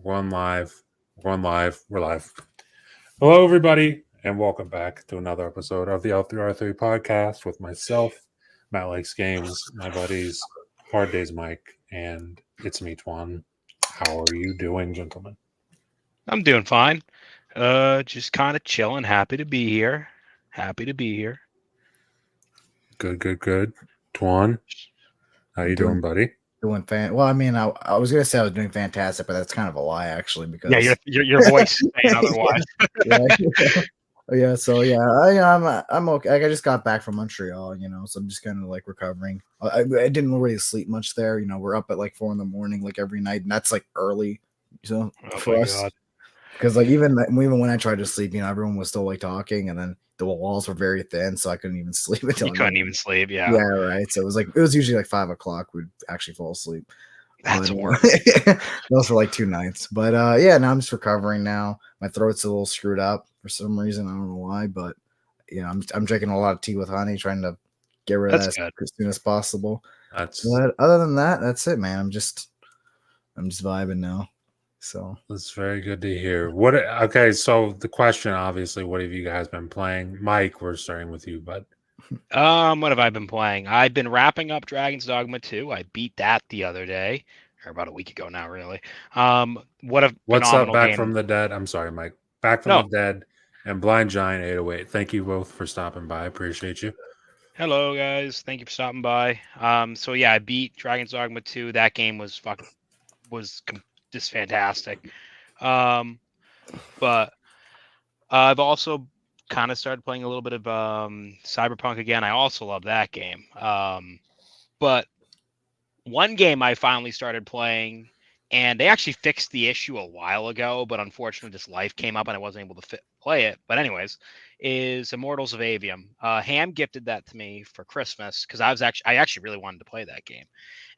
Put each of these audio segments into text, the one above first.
We're on live. We're on live. We're live. Hello, everybody, and welcome back to another episode of the L3R3 podcast with myself, Matt Likes Games, my buddies, Hard Days Mike, and it's me, Twan. How are you doing, gentlemen? I'm doing fine. Just kind of chilling. Happy to be here. Good. Twan, how you doing, buddy? Well, I mean, I was gonna say I was doing fantastic, but that's kind of a lie, actually, because Yeah, your voice is saying otherwise. I'm okay. Like, I just got back from Montreal, so I'm just kind of like recovering. I didn't really sleep much there. We're up at like 4 a.m, like every night, and that's like early, for us. God. Because like even when I tried to sleep, everyone was still like talking, and then the walls were very thin, so I couldn't even sleep until You couldn't even sleep. Yeah, right. So it was usually like 5 o'clock we'd actually fall asleep. That's But, worse. those were like 2 nights. But now I'm just recovering now. My throat's a little screwed up for some reason. I don't know why, but I'm drinking a lot of tea with honey, trying to get rid of That's that good. as soon as possible. That's But other than that, that's it, man. I'm just vibing now. So very good to hear. Okay, so the question, obviously, what have you guys been playing? Mike, we're starting with you, bud. What have I been playing? I've been wrapping up Dragon's Dogma 2. I beat that the other day, or about a week ago now, really. What a What's phenomenal up, Back game. from the Dead? I'm sorry, Mike. Back from the Dead and Blind Giant 808. Thank you both for stopping by. I appreciate you. Hello, guys. Thank you for stopping by. So yeah, I beat Dragon's Dogma 2. That game was just fantastic. But I've also kind of started playing a little bit of Cyberpunk again. I also love that game. But one game I finally started playing, and they actually fixed the issue a while ago, but unfortunately just life came up and I wasn't able to play it. But anyways, is Immortals of Avium. Ham gifted that to me for Christmas because I actually really wanted to play that game.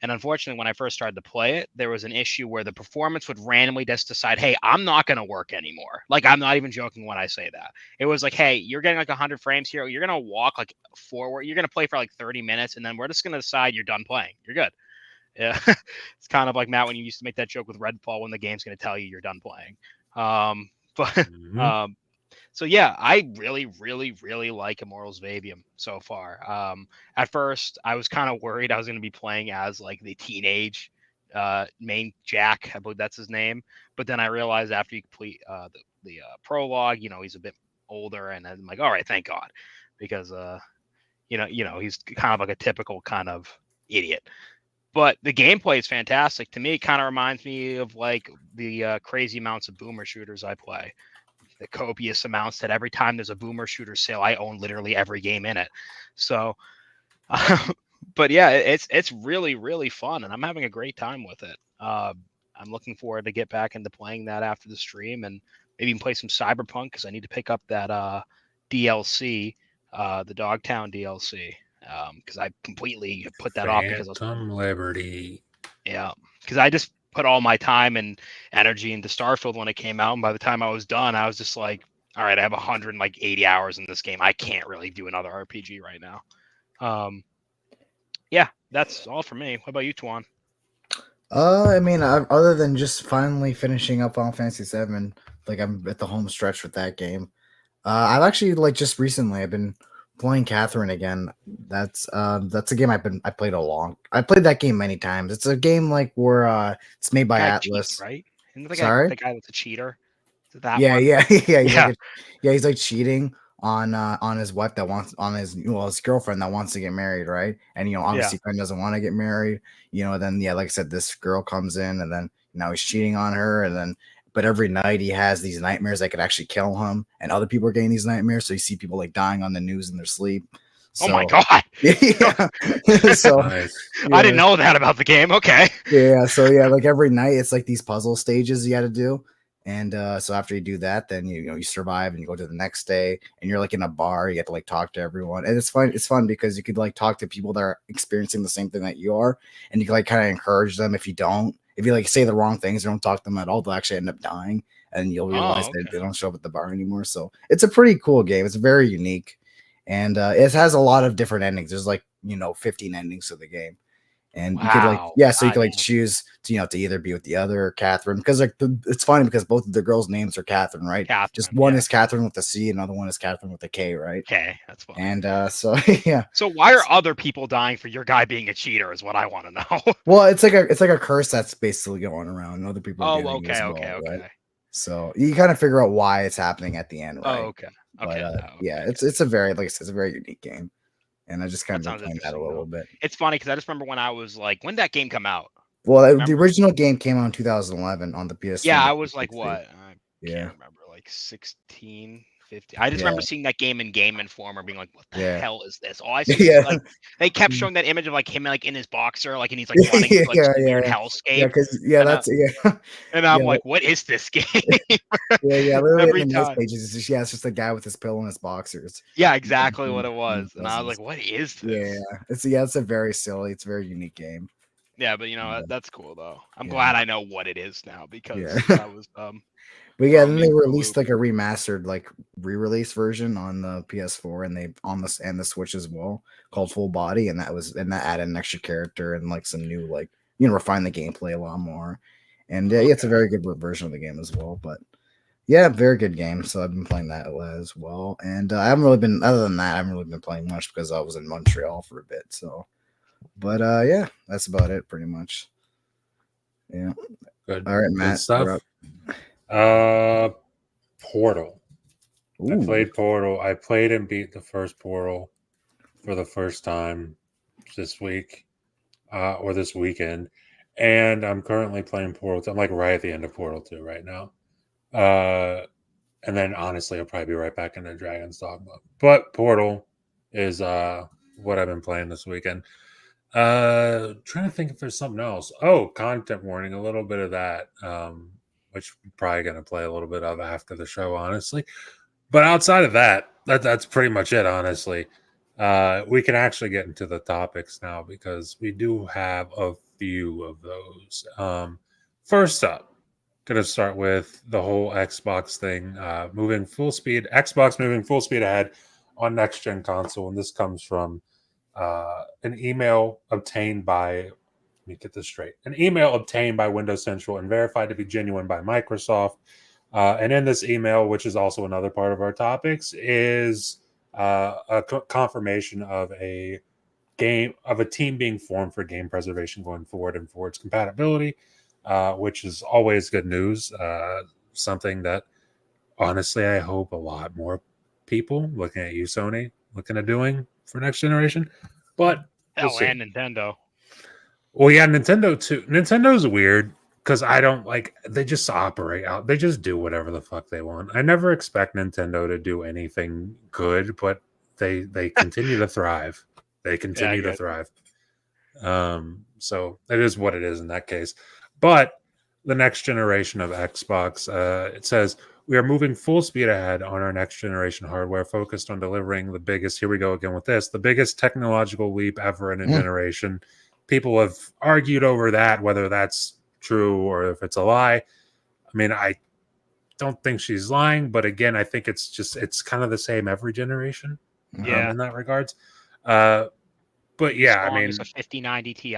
And unfortunately, when I first started to play it, there was an issue where the performance would randomly just decide, hey, I'm not going to work anymore. Like, I'm not even joking when I say that. It was like, hey, you're getting like 100 frames here. You're going to walk like forward. You're going to play for like 30 minutes, and then we're just going to decide you're done playing. You're good. Yeah. It's kind of like, Matt, when you used to make that joke with Redfall when the game's going to tell you you're done playing. So yeah, I really, really, really like Immortals of Avium so far. At first, I was kind of worried I was going to be playing as like the teenage main Jack, I believe that's his name. But then I realized after you complete the prologue, he's a bit older, and I'm like, all right, thank God, because he's kind of like a typical kind of idiot. But the gameplay is fantastic. To me, it kind of reminds me of like the crazy amounts of boomer shooters I play. The copious amounts that every time there's a boomer shooter sale, I own literally every game in it. So, but yeah, it's really, really fun, and I'm having a great time with it. I'm looking forward to get back into playing that after the stream, and maybe even play some Cyberpunk because I need to pick up that DLC, the Dogtown DLC, because I completely put that off because Phantom Liberty. Yeah, because I just put all my time and energy into Starfield when it came out, and by the time I was done, I was just like, all right, I have 180 hours in this game. I can't really do another RPG right now. Yeah, that's all for me. What about you, Twan? I mean, other than just finally finishing up Final Fantasy VII, like I'm at the home stretch with that game. I've actually just recently I've been playing Catherine again. That's a game I played I played that game many times. It's a game like where it's made by Atlas, cheats, right? Isn't the Sorry, the guy that's a cheater? Is it that yeah, one? yeah. He's like cheating on his wife that wants his girlfriend that wants to get married, right? And obviously Ken doesn't want to get married. Then like I said, this girl comes in and then now he's cheating on her, and then but every night he has these nightmares that could actually kill him, and other people are getting these nightmares. So you see people like dying on the news in their sleep. So, oh my God! Yeah. So Nice. I didn't know that about the game. Okay. Yeah. So yeah, like every night it's like these puzzle stages you got to do. And so after you do that, then you survive and you go to the next day, and you're like in a bar. You get to like talk to everyone, and it's fun. It's fun because you could like talk to people that are experiencing the same thing that you are, and you can like kind of encourage them. If you like say the wrong things, or don't talk to them at all, they'll actually end up dying, and you'll realize that they don't show up at the bar anymore. So it's a pretty cool game. It's very unique, and it has a lot of different endings. There's like 15 endings to the game. And you could so you could damn. choose to either be with the other Catherine, because it's funny because both of the girls' names are Catherine, right? Catherine, Just one is Catherine with a C, another one is Catherine with a K, right? Okay, that's fine. And so yeah. So why are other people dying for your guy being a cheater? Is what I want to know. Well, it's like a curse that's basically going around, and other people are getting it as well, okay. right? So you kind of figure out why it's happening at the end, right? Okay. But it's a very, like I said, it's a very unique game, and I just kind of sounds playing that a little bit. It's funny because I just remember when I was like, when did that game come out? Well, the original game came out in 2011 on the PS3. Yeah, I was like, what? I can't remember, like 16, 15. I just remember seeing that game in Game Informer, being like, "What the hell is this?" All I see like they kept showing that image of like him like in his boxer, like, and he's like running through, like some weird hellscape. And I'm like, "What is this game?" Literally Every in time. those pages, it's just a guy with his pillow and his boxers. Yeah, exactly what it was. And I was like, "What is this?" It's a very silly, it's a very unique game. Yeah, but that's cool though. I'm glad I know what it is now because I was But yeah, then they released like a remastered, like re-release version on the PS4 and the Switch as well, called Full Body, and that added an extra character and like some new, like, refine the gameplay a lot more. And it's a very good version of the game as well. But yeah, very good game. So I've been playing that as well. And I haven't really been, other than that, I haven't really been playing much because I was in Montreal for a bit. So, but yeah, that's about it pretty much. Yeah. Good. All right, Matt. Stuff. Portal. Ooh. I played Portal. I played and beat the first Portal for the first time this week or this weekend. And I'm currently playing Portal 2. I'm like right at the end of Portal 2 right now. And then honestly, I'll probably be right back into Dragon's Dogma. But Portal is what I've been playing this weekend. Trying to think if there's something else. Oh, content warning, a little bit of that. Which I'm probably going to play a little bit of after the show, honestly. But outside of that's pretty much it, honestly. We can actually get into the topics now because we do have a few of those. First up, going to start with the whole Xbox thing, Xbox moving full speed ahead on next-gen console. And this comes from an email obtained by... Let me get this straight. An email obtained by Windows Central and verified to be genuine by Microsoft. And in this email, which is also another part of our topics, is a confirmation of a team being formed for game preservation going forward and for its compatibility, which is always good news. Something that, honestly, I hope a lot more people, looking at you, Sony, looking at doing for next generation. But and Nintendo. Well, yeah, Nintendo too. Nintendo's weird because I don't they just operate out. They just do whatever the fuck they want. I never expect Nintendo to do anything good, but they continue to thrive. They continue to thrive. So it is what it is in that case. But the next generation of Xbox, it says, we are moving full speed ahead on our next generation hardware, focused on delivering the biggest, here we go again with this, the biggest technological leap ever in a generation. People have argued over that, whether that's true or if it's a lie. I mean, I don't think she's lying, but again, I think it's kind of the same every generation in that regards. But yeah, I mean, it's a 5090 Ti. You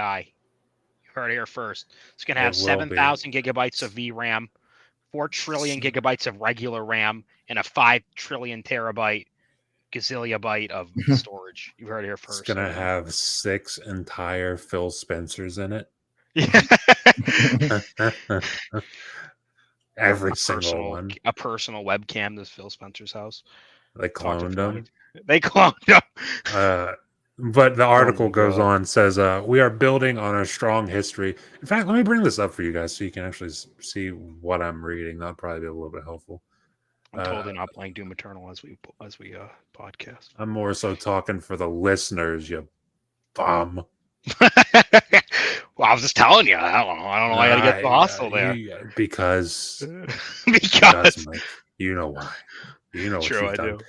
heard it here first. It's going to have 7,000 gigabytes of VRAM, 4 trillion gigabytes of regular RAM, and a 5 trillion terabyte gazillion of storage. You heard it here first. It's gonna have 6 entire Phil Spencers in it. Every single one. A personal webcam to Phil Spencer's house. They cloned him. They cloned him. But the article goes on, says, we are building on our strong history. In fact, let me bring this up for you guys so you can actually see what I'm reading. That'll probably be a little bit helpful. I'm totally not playing Doom Eternal as we podcast. I'm more so talking for the listeners, you bum. Well, I was just telling you. I don't know why I gotta get the hostile there. Because Mike, you know why. You know what you've done.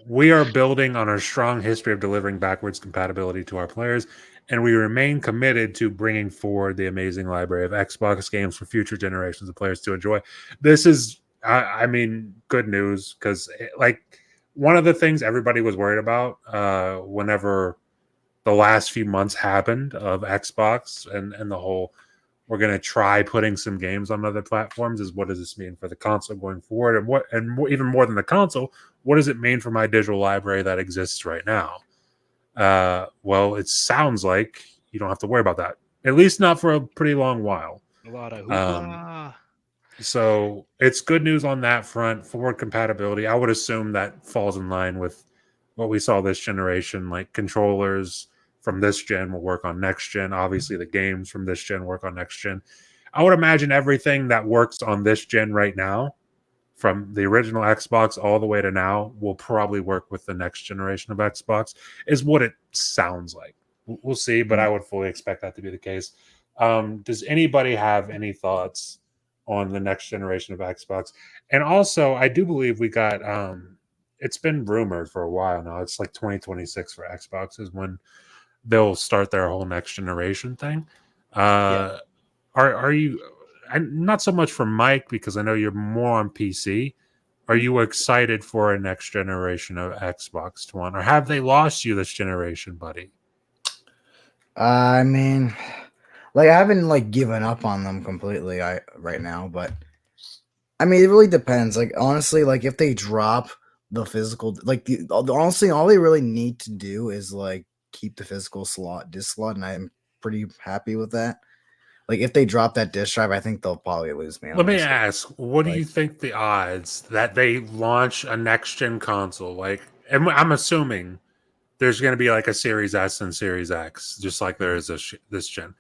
We are building on our strong history of delivering backwards compatibility to our players, and we remain committed to bringing forward the amazing library of Xbox games for future generations of players to enjoy. This is, I mean, good news, because one of the things everybody was worried about whenever the last few months happened of Xbox and the whole we're going to try putting some games on other platforms is what does this mean for the console going forward, even more than the console, what does it mean for my digital library that exists right now? Well, it sounds like you don't have to worry about that, at least not for a pretty long while. A lot of Um, hoopla. So it's good news on that front. Forward compatibility, I would assume that falls in line with what we saw this generation. Like controllers from this gen will work on next gen. Obviously, the games from this gen work on next gen. I would imagine everything that works on this gen right now, from the original Xbox all the way to now, will probably work with the next generation of Xbox, is what it sounds like. We'll see, but I would fully expect that to be the case. Does anybody have any thoughts on the next generation of Xbox? And also, I do believe we got it's been rumored for a while now. It's like 2026 for Xbox is when they'll start their whole next generation thing. Are you not so much for Mike because I know you're more on PC. Are you excited for a next generation of Xbox One, or have they lost you this generation, buddy? I mean, like I haven't like given up on them completely right now, but I mean it really depends. Like honestly, like if they drop the physical, like honestly, all they really need to do is like keep the physical disc slot, and I'm pretty happy with that. Like if they drop that disc drive, I think they'll probably lose me. Let me Honestly. ask, what do Like- you think the odds that they launch a next gen console? Like, and I'm assuming there's going to be like a Series S and Series X, just like there is this gen.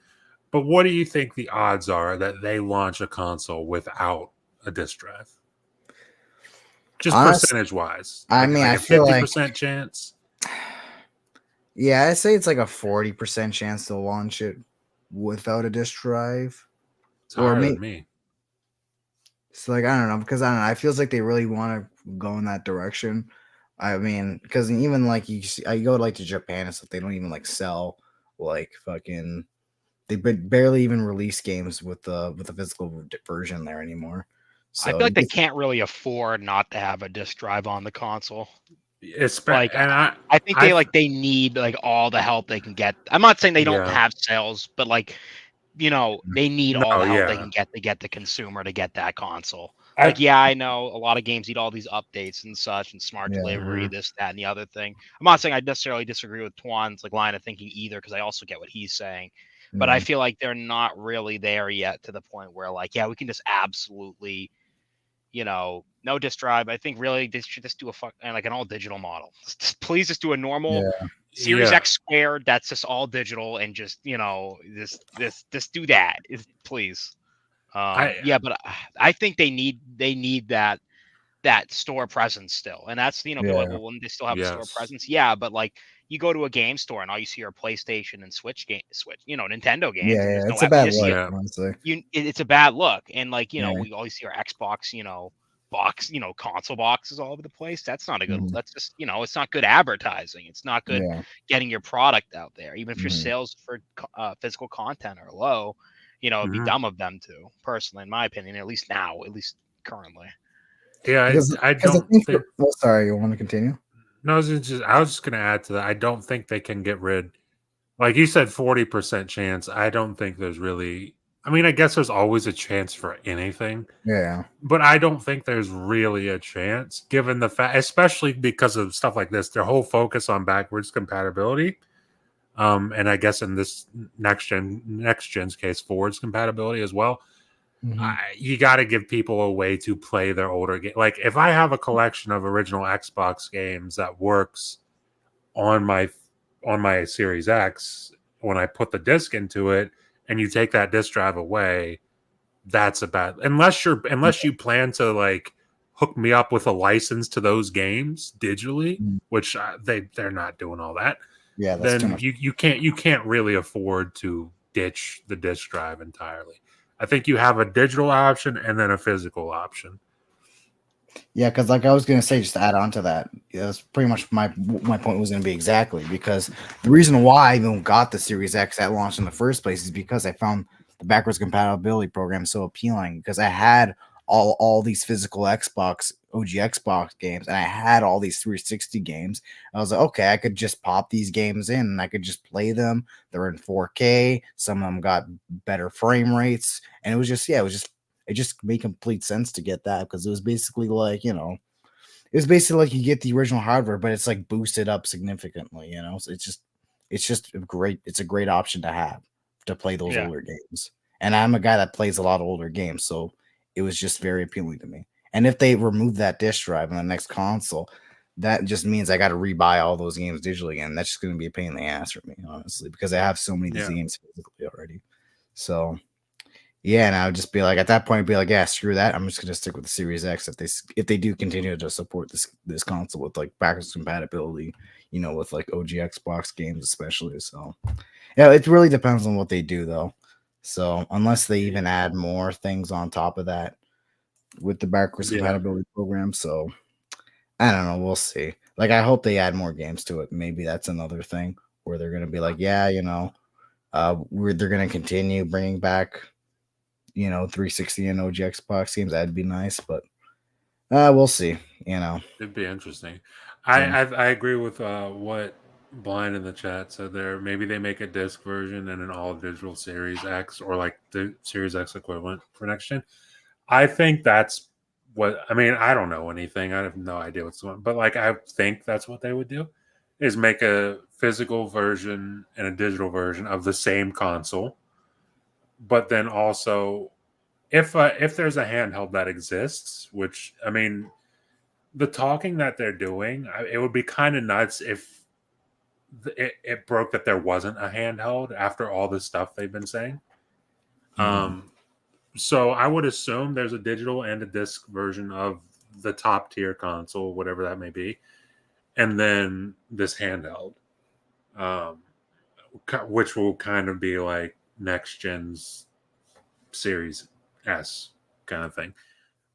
But what do you think the odds are that they launch a console without a disc drive? Just percentage wise. I mean, like I a feel 50% chance. Yeah, I say it's like a 40% chance to launch it without a disc drive. It's higher than me. It's like I don't know because I don't know. It feels like they really want to go in that direction. I mean, because even like I go like to Japan and stuff, they don't even like sell like fucking. They barely even release games with the physical version there anymore. So I feel like they can't really afford not to have a disc drive on the console. Like, and I think they need like all the help they can get. I'm not saying they don't have sales, but like they need all the help they can get to get the consumer to get that console. I know a lot of games need all these updates and such and smart delivery, this, that, and the other thing. I'm not saying I necessarily disagree with Twan's like line of thinking either, because I also get what he's saying. But I feel like they're not really there yet to the point where like, we can just absolutely, no disc drive. I think really they should just do like an all digital model. Please just do a normal Series X squared that's just all digital and just just do that, please. But I think they need that store presence still, and that's people are like, well, wouldn't they still have a store presence? Yeah, but like you go to a game store and all you see are PlayStation and Nintendo games. Yeah, it's a bad look. Honestly, it's a bad look, and like we always see our Xbox, box, console boxes all over the place. That's not a good. That's just it's not good advertising. It's not good getting your product out there. Even if your sales for physical content are low, it'd be dumb of them to. Personally, in my opinion, at least currently. Yeah, I don't think. Oh, sorry, you want to continue? No, I was just going to add to that. I don't think they can get rid. Like you said, 40% chance. I don't think there's really. I mean, I guess there's always a chance for anything. Yeah. But I don't think there's really a chance, given the fact, especially because of stuff like this, their whole focus on backwards compatibility. And I guess in this next gen's case, forwards compatibility as well. You got to give people a way to play their older game. Like if I have a collection of original Xbox games that works on my Series X, when I put the disc into it, and you take that disc drive away, that's a bad. Unless you plan to like hook me up with a license to those games digitally, which they're not doing all that. Yeah, that's then you can't really afford to ditch the disc drive entirely. I think you have a digital option and then a physical option. Yeah, because like I was going to say, just to add on to that, that's pretty much my point was going to be exactly, because the reason why I even got the Series X at launch in the first place is because I found the backwards compatibility program so appealing, because I had all these physical OG Xbox games, and I had all these 360 games. I was like, okay, I could just pop these games in and I could just play them. They're in 4K. Some of them got better frame rates, and it just made complete sense to get that because it was basically like, it was basically like you get the original hardware, but it's like boosted up significantly, So it's a great option to have to play those older games. And I'm a guy that plays a lot of older games, so it was just very appealing to me. And if they remove that disk drive on the next console, that just means I got to rebuy all those games digitally again. That's just going to be a pain in the ass for me, honestly, because I have so many of these games physically already. So, yeah, and I would just be like, at that point, I'd be like, yeah, screw that. I'm just going to stick with the Series X if they do continue to support this console with like backwards compatibility, with like OG Xbox games especially. So, yeah, it really depends on what they do though. So unless they even add more things on top of that with the backwards compatibility program, so I don't know. We'll see. Like, I hope they add more games to it. Maybe that's another thing where they're gonna be like, yeah, they're gonna continue bringing back, 360 and OG Xbox games. That'd be nice, but we'll see. It'd be interesting. I agree with what Blind in the chat said there. Maybe they make a disc version and an all digital Series X or like the Series X equivalent for next gen. I think that's what I don't know anything. I have no idea what's going on, but like I think that's what they would do is make a physical version and a digital version of the same console. But then also if there's a handheld that exists, which the talking that they're doing, it would be kind of nuts if it broke that there wasn't a handheld after all the stuff they've been saying. So I would assume there's a digital and a disc version of the top tier console, whatever that may be, and then this handheld, which will kind of be like next gen's Series S kind of thing.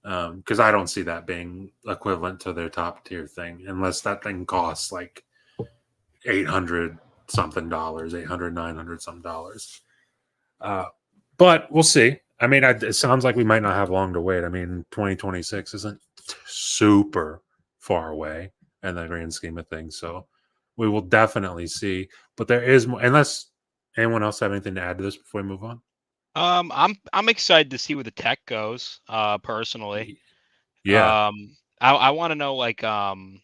Because I don't see that being equivalent to their top tier thing unless that thing costs like $800 something, $900 some dollars. But we'll see. It sounds like we might not have long to wait. 2026 isn't super far away in the grand scheme of things, so we will definitely see. But there is more, unless anyone else have anything to add to this before we move on. I'm excited to see where the tech goes. Personally, yeah. I want to know like one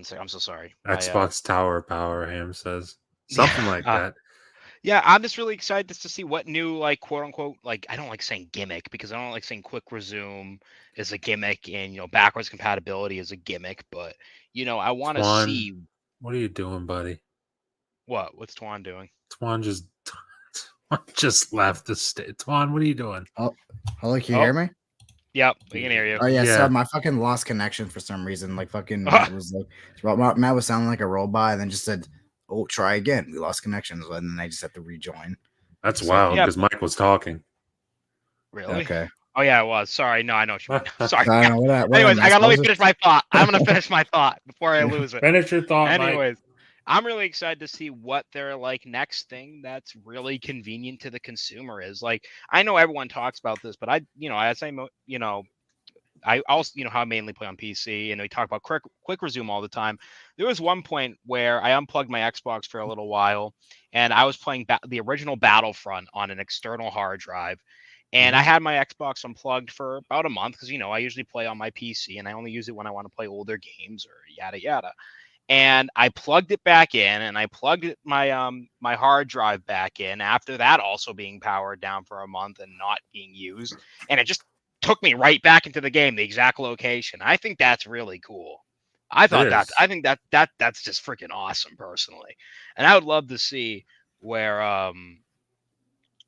second. I'm so sorry. Xbox Tower Power Ham says something like that. Yeah, I'm just really excited just to see what new, like, quote unquote, like, I don't like saying gimmick because I don't like saying quick resume is a gimmick and, backwards compatibility is a gimmick. But, I want to see. What are you doing, buddy? What's Twan doing? Twan just left the state. Twan, what are you doing? Oh, hello, can you hear me? Yep, we can hear you. Oh yeah, so my fucking lost connection for some reason. Like fucking Matt was sounding like a robot, and then just said, "Oh, try again. We lost connections," and then I just had to rejoin. That's wild because Mike was talking. Really? Okay. Oh yeah, it was. Sorry, no, I know. Sorry. Anyways, let me finish my thought. I'm gonna finish my thought before I lose it. Finish your thought. Anyways, Mike. I'm really excited to see what their like next thing that's really convenient to the consumer is. Like, I know everyone talks about this, but I also, how I mainly play on PC, and we talk about quick resume all the time. There was one point where I unplugged my Xbox for a little while, and I was playing the original Battlefront on an external hard drive. And I had my Xbox unplugged for about a month because, I usually play on my PC and I only use it when I want to play older games or yada, yada. And I plugged it back in and I plugged my my hard drive back in after that also being powered down for a month and not being used. And it just took me right back into the game, the exact location. I think that's really cool. I think that's just freaking awesome personally. And I would love to see where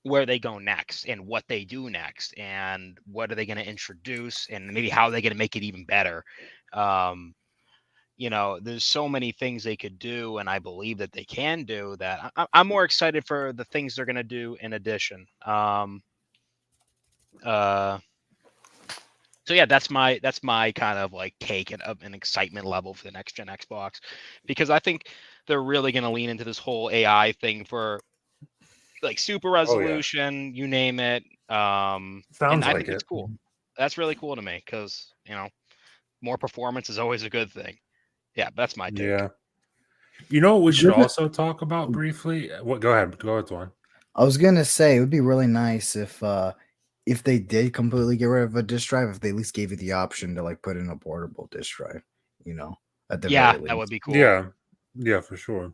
they go next and what they do next and what are they going to introduce and maybe how are they going to make it even better. There's so many things they could do, and I believe that they can do that. I'm more excited for the things they're going to do in addition. So yeah, that's my kind of like take and an excitement level for the next gen Xbox, because I think they're really going to lean into this whole AI thing for like super Oh, yeah. resolution, you name it. And Sounds I like think it's it. cool. That's really cool to me because more performance is always a good thing. Yeah, that's my take. Yeah. You know what we should Doesn't- also talk about briefly? What? Go ahead. Go ahead, Dwan. I was gonna say it would be really nice if they did completely get rid of a disk drive, if they at least gave you the option to like put in a portable disk drive, at the Yeah, very that would least. be cool. Yeah. Yeah, for sure.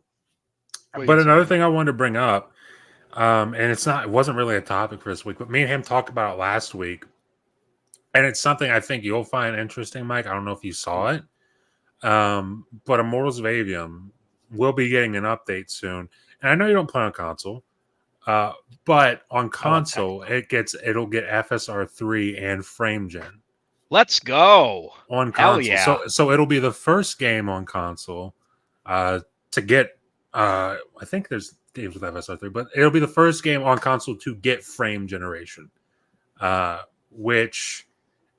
What But you another saying? thing I wanted to bring up, and it wasn't really a topic for this week, but me and him talked about it last week. And it's something I think you'll find interesting, Mike. I don't know if you saw it. But Immortals of Avium will be getting an update soon. And I know you don't play on console, but on I love tech. console it'll get FSR3 and frame gen Let's go. on Hell console. yeah. So it'll be the first game on console to get I think there's games with FSR3, but it'll be the first game on console to get frame generation. Which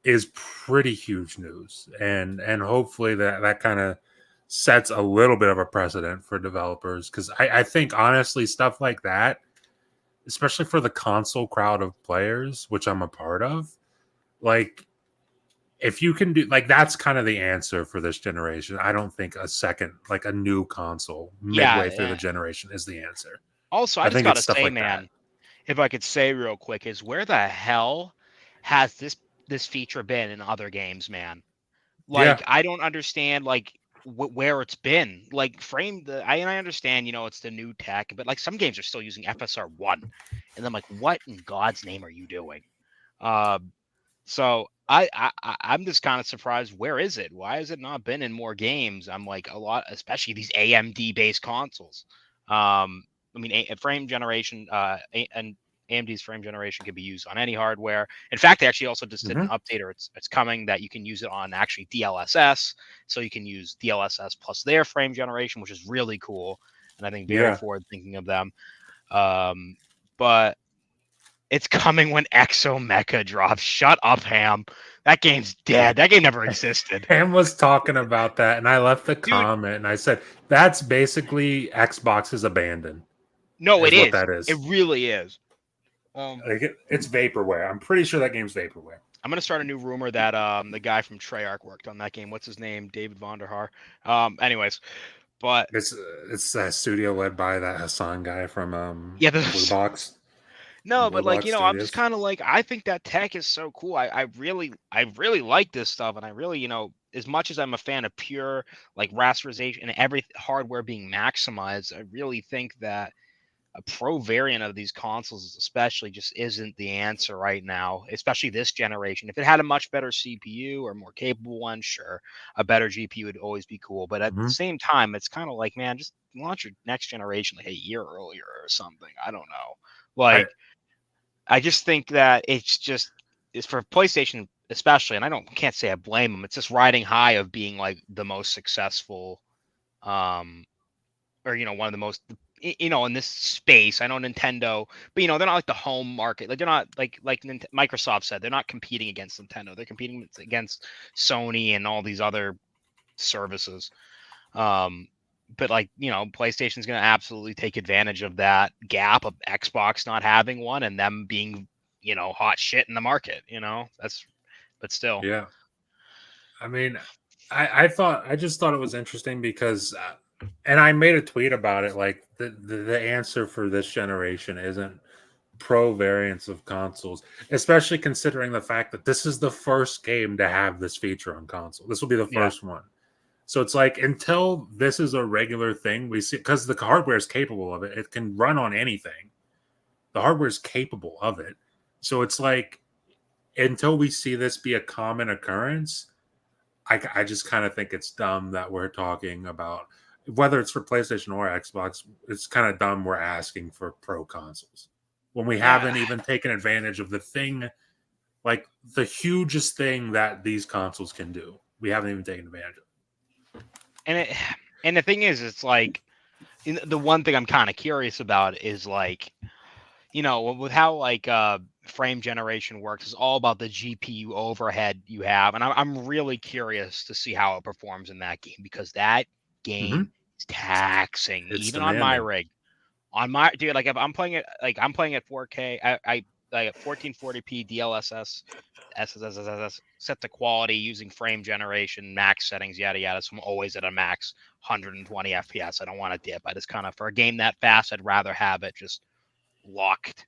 is pretty huge news, and hopefully that kind of sets a little bit of a precedent for developers, because I think honestly stuff like that, especially for the console crowd of players, which I'm a part of, like if you can do like that's kind of the answer for this generation. I don't think a new console midway through the Yeah. generation is the answer. Also, I I just think gotta it's stuff say, like man, that. if I could say real quick, is where the hell has this feature been in other games, man? Yeah. Like, I don't understand like where it's been. Like, I understand, it's the new tech, but like some games are still using FSR1, and I'm like, what in God's name are you doing? So I'm just kind of surprised. Where is it? Why has it not been in more games? I'm like a lot, especially these AMD based consoles. I mean, frame generation, and AMD's frame generation can be used on any hardware. In fact, they actually also just did an Mhm. update, or it's coming, that you can use it on actually DLSS. So you can use DLSS plus their frame generation, which is really cool, and I think very Yeah. forward thinking of them. But it's coming when Exo Mecha drops. Shut up, Ham. That game's dead. That game never existed. Ham was talking about that, and I left the Dude, comment and I said, that's basically Xbox's abandon, no, it is what is. that It is. really is. Like it's vaporware. I'm pretty sure that game's vaporware. I'm gonna start a new rumor that the guy from Treyarch worked on that game. What's his name? David Vonderhaar. Anyways, but It's a studio led by that Hassan guy from yeah, Blue Box. no, Blue but like, Box I'm just Studios. kind of like, I think that tech is so cool. I really like this stuff, and I really, as much as I'm a fan of pure like rasterization and every hardware being maximized, I really think that a pro variant of these consoles especially just isn't the answer right now, especially this generation. If it had a much better CPU or more capable one, sure, a better GPU would always be cool. But at the Mhm. same time, it's kind of like, man, just launch your next generation like a year earlier or something. I don't know. I, Like, I just think that it's for PlayStation especially, and can't say I blame them. It's just riding high of being like the most successful, um, or one of the most, in this space. I know Nintendo, but they're not like the home market. Like they're not like Microsoft said, they're not competing against Nintendo. They're competing against Sony and all these other services. But like, PlayStation's going to absolutely take advantage of that gap of Xbox not having one and them being, hot shit in the market. But still. yeah. I mean, I just thought it was interesting because, and I made a tweet about it. Like the answer for this generation isn't pro variants of consoles, especially considering the fact that this is the first game to have this feature on console. This will be the Yeah. first one. So it's like until this is a regular thing, we see, because the hardware is capable of it. It can run on anything. The hardware is capable of it. So it's like until we see this be a common occurrence, I just kind of think it's dumb that we're talking about whether it's for PlayStation or Xbox. It's kind of dumb we're asking for pro consoles when we Yeah. haven't even taken advantage of the thing, like the hugest thing that these consoles can do. We haven't even taken advantage of. And the thing is, it's like, the one thing I'm kind of curious about is like, with how like frame generation works, is all about the GPU overhead you have, and I'm really curious to see how it performs in that game, because that game is taxing, It's even on my demanding. rig. on my dude, like if I'm playing it, like I'm playing at 4K, I like at 1440p DLSS, SSSS, set the quality using frame generation, max settings, yada yada. So I'm always at a max 120 FPS. I don't want to dip. I just kind of for a game that fast, I'd rather have it just locked,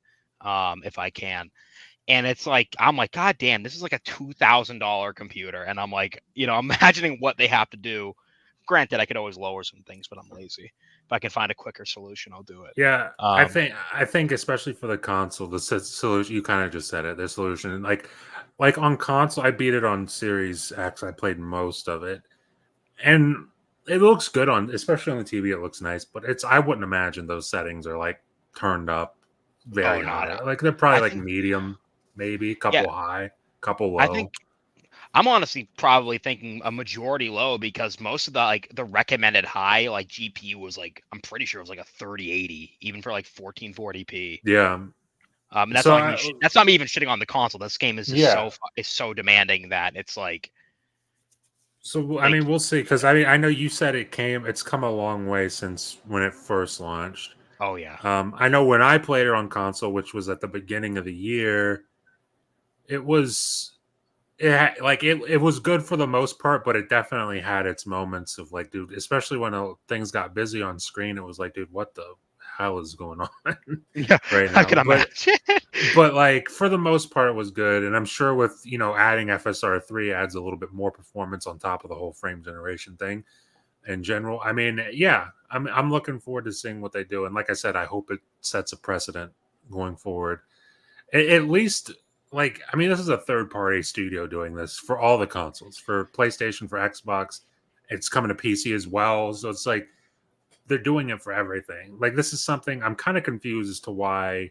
if I can. And it's like I'm like, God damn, this is like a $2,000 computer, and I'm like, imagining what they have to do. Granted, I could always lower some things, but I'm lazy. If I can find a quicker solution, I'll do it. Yeah, I think especially for the console, the solution you kind of just said it. The solution, like on console, I beat it on Series X. I played most of it, and it looks good on, especially on the TV. It looks nice, but I wouldn't imagine those settings are like turned up very high. Like they're probably like medium, maybe couple high, couple low. I think I'm honestly probably thinking a majority low because most of the recommended high like GPU was like I'm pretty sure it was like a 3080 even for like 1440p. Yeah. That's not me even shitting on the console. This game is just so demanding that it's like. So I mean, we'll see because I know you said it's come a long way since when it first launched. Oh yeah. I know when I played it on console, which was at the beginning of the year, it was good for the most part, but it definitely had its moments of like, dude, especially when things got busy on screen, it was like, dude, what the hell is going on right now? I can imagine. But like for the most part, it was good, and I'm sure with adding FSR3 adds a little bit more performance on top of the whole frame generation thing in general. I mean, yeah, I'm looking forward to seeing what they do, and like I said, I hope it sets a precedent going forward. At least. Like, I mean, this is a third-party studio doing this for all the consoles, for PlayStation, for Xbox. It's coming to PC as well. So it's like they're doing it for everything. Like, this is something I'm kind of confused as to why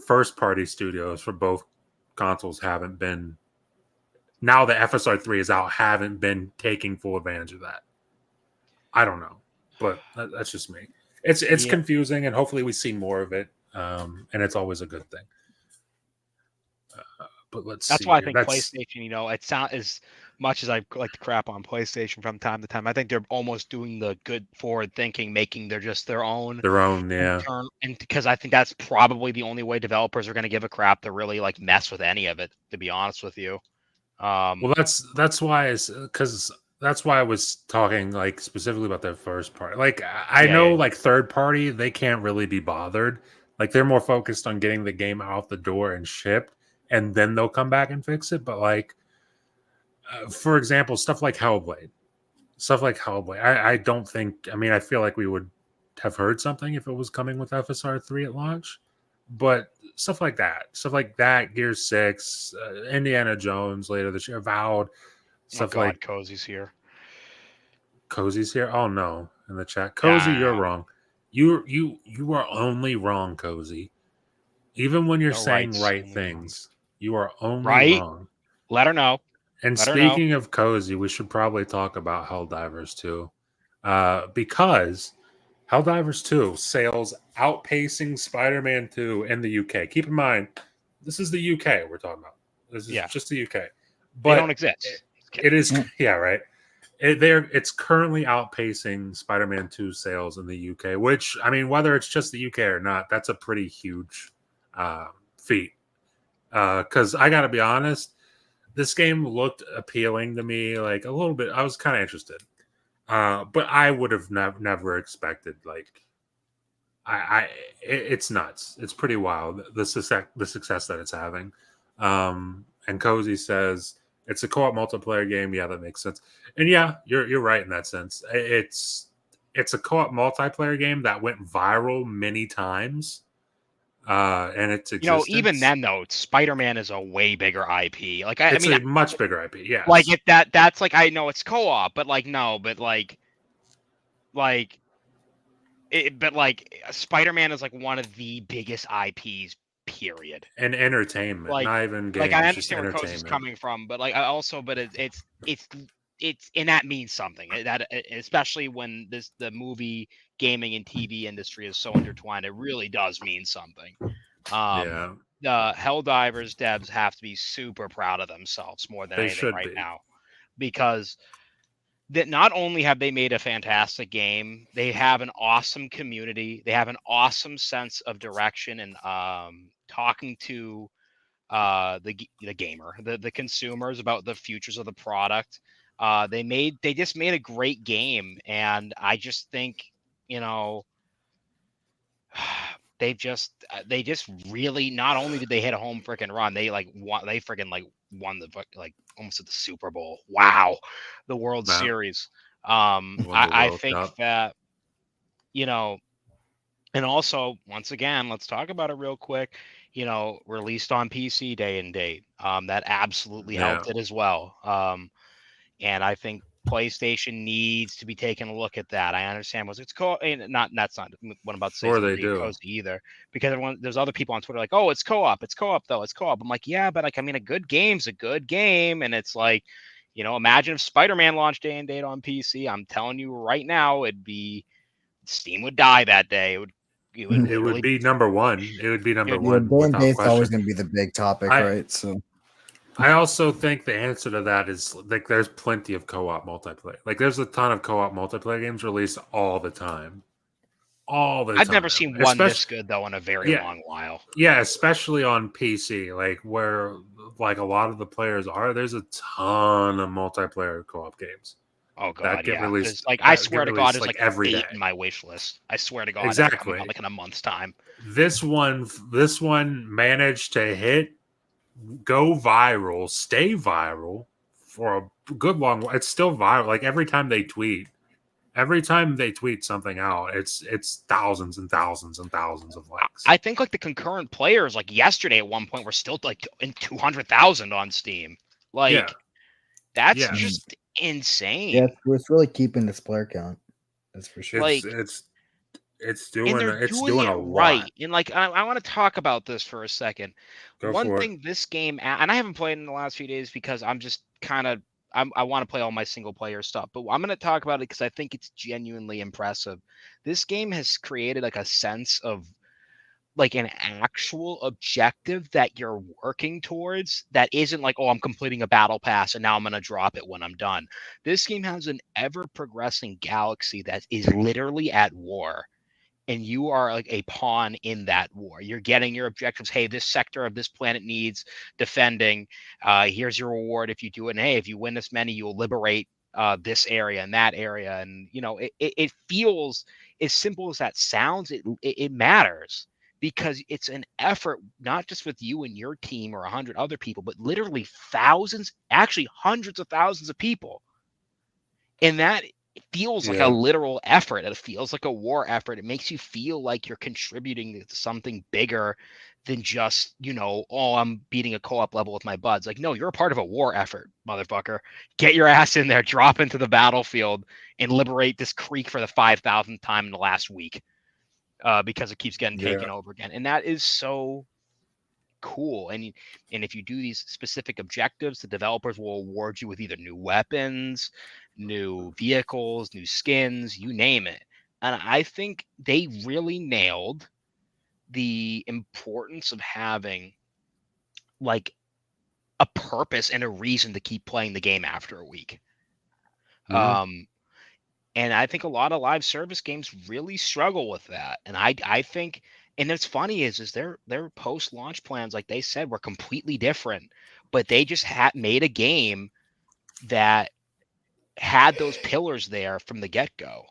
first-party studios for both consoles haven't been, now the FSR3 is out, haven't been taking full advantage of that. I don't know, but that's just me. It's confusing, and hopefully we see more of it, and it's always a good thing. But that's why I think PlayStation, it sounds as much as I like to crap on PlayStation from time to time, I think they're almost doing the good forward thinking, making their own, and because I think that's probably the only way developers are going to give a crap to really like mess with any of it, to be honest with you. Well, that's why I was talking like specifically about the first part. Like I know like third party, they can't really be bothered. Like they're more focused on getting the game out the door and shipped, and then they'll come back and fix it. But like, for example, stuff like Hellblade, I don't think. I mean, I feel like we would have heard something if it was coming with FSR3 at launch. But stuff like that, Gear 6, Indiana Jones later this year, Avowed, stuff like Cozy's here. Cozy's here. Oh no, in the chat, Cozy, you're wrong. You are only wrong, Cozy. Even when you're saying right things, you are only wrong. Let her know. And speaking of Cozy, we should probably talk about Helldivers 2. Because Helldivers 2 sales outpacing Spider-Man 2 in the UK. Keep in mind, this is the UK we're talking about. This is just the UK. But they don't exist. It is, right. It's currently outpacing Spider-Man 2 sales in the UK, which, I mean, whether it's just the UK or not, that's a pretty huge feat. Because I got to be honest, this game looked appealing to me, like a little bit. I was kind of interested. But I would have never expected, like, it's nuts. It's pretty wild, the success that it's having. And Cozy says it's a co-op multiplayer game. Yeah, that makes sense. And yeah, you're right in that sense. It's a co-op multiplayer game that went viral many times. And it's even then though, Spider-Man is a way bigger IP. Like it's a much bigger IP. Yeah, like if that's like, I know it's co-op, but like no, but like Spider-Man is like one of the biggest IPs. Period. And entertainment, like, not even games. Like I understand where Cozy's coming from, but like it's and that means something. That especially when the movie, gaming, and TV industry is so intertwined, it really does mean something. The Helldivers devs have to be super proud of themselves more than anything right now, because that not only have they made a fantastic game, they have an awesome community. They have an awesome sense of direction and talking to the gamer, the consumers about the futures of the product. They just made a great game, and I just think, you know, they just really, not only did they hit a home freaking run, they won the almost at the Super Bowl. Wow, the World Wow. Series. Won the I World think Cup. that, you know, and also once again, let's talk about it real quick. You know, released on PC day and date. That absolutely helped it as well. And I think PlayStation needs to be taking a look at that. I understand it's co and not that's not what I'm about to say. Sure It's not they being do. cozy either, because there's other people on Twitter like, oh, it's co-op though, it's co-op. I'm like, yeah, but like, I mean, a good game's a good game, and it's like, you know, imagine if Spider-Man launched day and date on PC. I'm telling you right now, Steam would die that day. It would It would literally be number one. It would be number It- Yeah, one day and without date's always question. going to be the big topic, I- right? So I also think the answer to that is like there's plenty of co-op multiplayer. Like there's a ton of co-op multiplayer games released all the time. All the time. I've never seen one this good though in a very long while. Yeah, especially on PC, like where like a lot of the players are. There's a ton of multiplayer co-op games. Oh god, that get released. Like I that swear get to God, released, there's like every 8 day. in my wish list. I swear to God, Exactly. like in a month's time. This one managed to go viral, stay viral for a good long while. It's still viral. Like every time they tweet something out, it's thousands and thousands and thousands of likes. I think like the concurrent players, like yesterday at one point, were still like in 200,000 on Steam. Like that's just insane. Yeah, it's really keeping this player count. That's for sure. It's doing a lot. Right. And like I want to talk about this for a second. One thing this game, and I haven't played in the last few days because I'm just kind of I want to play all my single player stuff, but I'm going to talk about it because I think it's genuinely impressive. This game has created like a sense of like an actual objective that you're working towards that isn't like, oh, I'm completing a battle pass and now I'm going to drop it when I'm done. This game has an ever progressing galaxy that is literally at war. And you are like a pawn in that war. You're getting your objectives. Hey, this sector of this planet needs defending. Here's your reward if you do it. And hey, if you win this many, you'll liberate this area and that area. And you know, it feels, as simple as that sounds, it matters because it's an effort, not just with you and your team or 100 other people, but literally thousands, actually hundreds of thousands of people. And that it feels like a literal effort. It feels like a war effort. It makes you feel like you're contributing to something bigger than just, you know, oh, I'm beating a co-op level with my buds. Like, no, you're a part of a war effort, motherfucker. Get your ass in there, drop into the battlefield, and liberate this creek for the 5,000th time in the last week because it keeps getting taken over again. And that is so cool. And if you do these specific objectives, the developers will award you with either new weapons, new vehicles, new skins, you name it. And I think they really nailed the importance of having like a purpose and a reason to keep playing the game after a week. And I think a lot of live service games really struggle with that. And I think, and what's funny is their post-launch plans, like they said, were completely different, but they just made a game that had those pillars there from the get-go.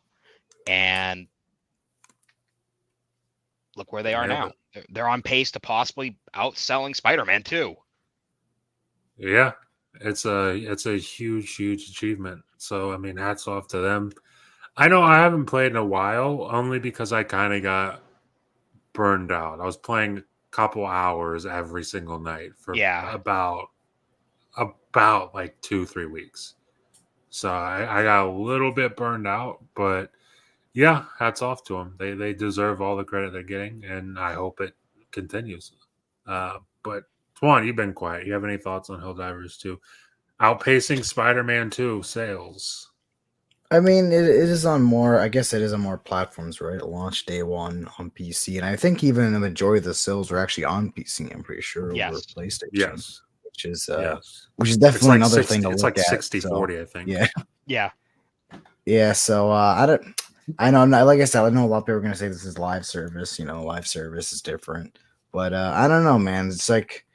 And look where they are now. They're on pace to possibly outselling Spider-Man 2. Yeah, it's a huge achievement. So I mean, hats off to them. I know I haven't played in a while, only because I kind of got burned out. I was playing a couple hours every single night for about like 2-3 weeks. So I got a little bit burned out, but yeah, hats off to them. They deserve all the credit they're getting, and I hope it continues. But Twan, you've been quiet. You have any thoughts on Helldivers 2 outpacing Spider-Man 2 sales? I mean, it is on more. I guess it is on more platforms, right? It launched day one on PC, and I think even the majority of the sales were actually on PC. I'm pretty sure over PlayStation. Yes, which is definitely another thing to look at. It's like 60-40, I think. Yeah. Yeah. Yeah, so I know, like I said, I know a lot of people are gonna say this is live service. Live service is different, but I don't know, man. It's like,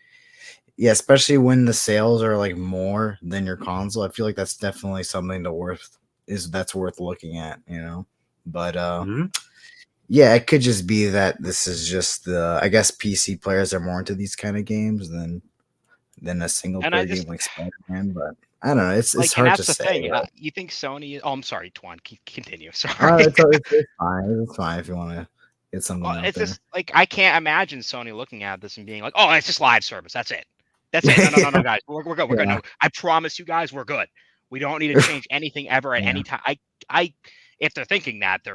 yeah, especially when the sales are like more than your console. I feel like that's definitely something that's worth looking at. But Mhm. yeah, it could just be that this is just I guess PC players are more into these kind of games than a single And I player game just like Spider-Man. But I don't know. It's like, and hard to that's the say. thing. Right? You think Sony? Oh, I'm sorry, Twan. Continue. Sorry. It's fine. It's fine if you want to get something Well, out it's there. just like I can't imagine Sony looking at this and being like, "Oh, it's just live service. That's it. That's it. No, guys, we're good. We're good. Yeah. No, I promise you guys, we're good. We don't need to change anything ever at Yeah. any time." If they're thinking that, they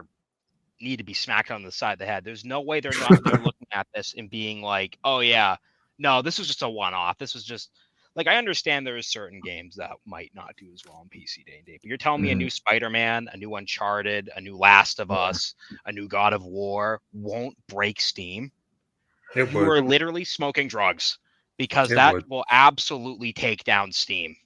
need to be smacked on the side of the head. There's no way they're looking at this and being like, "Oh yeah, no, this was just a one-off. This was just." Like, I understand there are certain games that might not do as well on PC day and date, but you're telling me a Mhm. new Spider-Man, a new Uncharted, a new Last of Yeah. Us, a new God of War won't break Steam? It You would. are literally smoking drugs, because It that would. will absolutely take down Steam.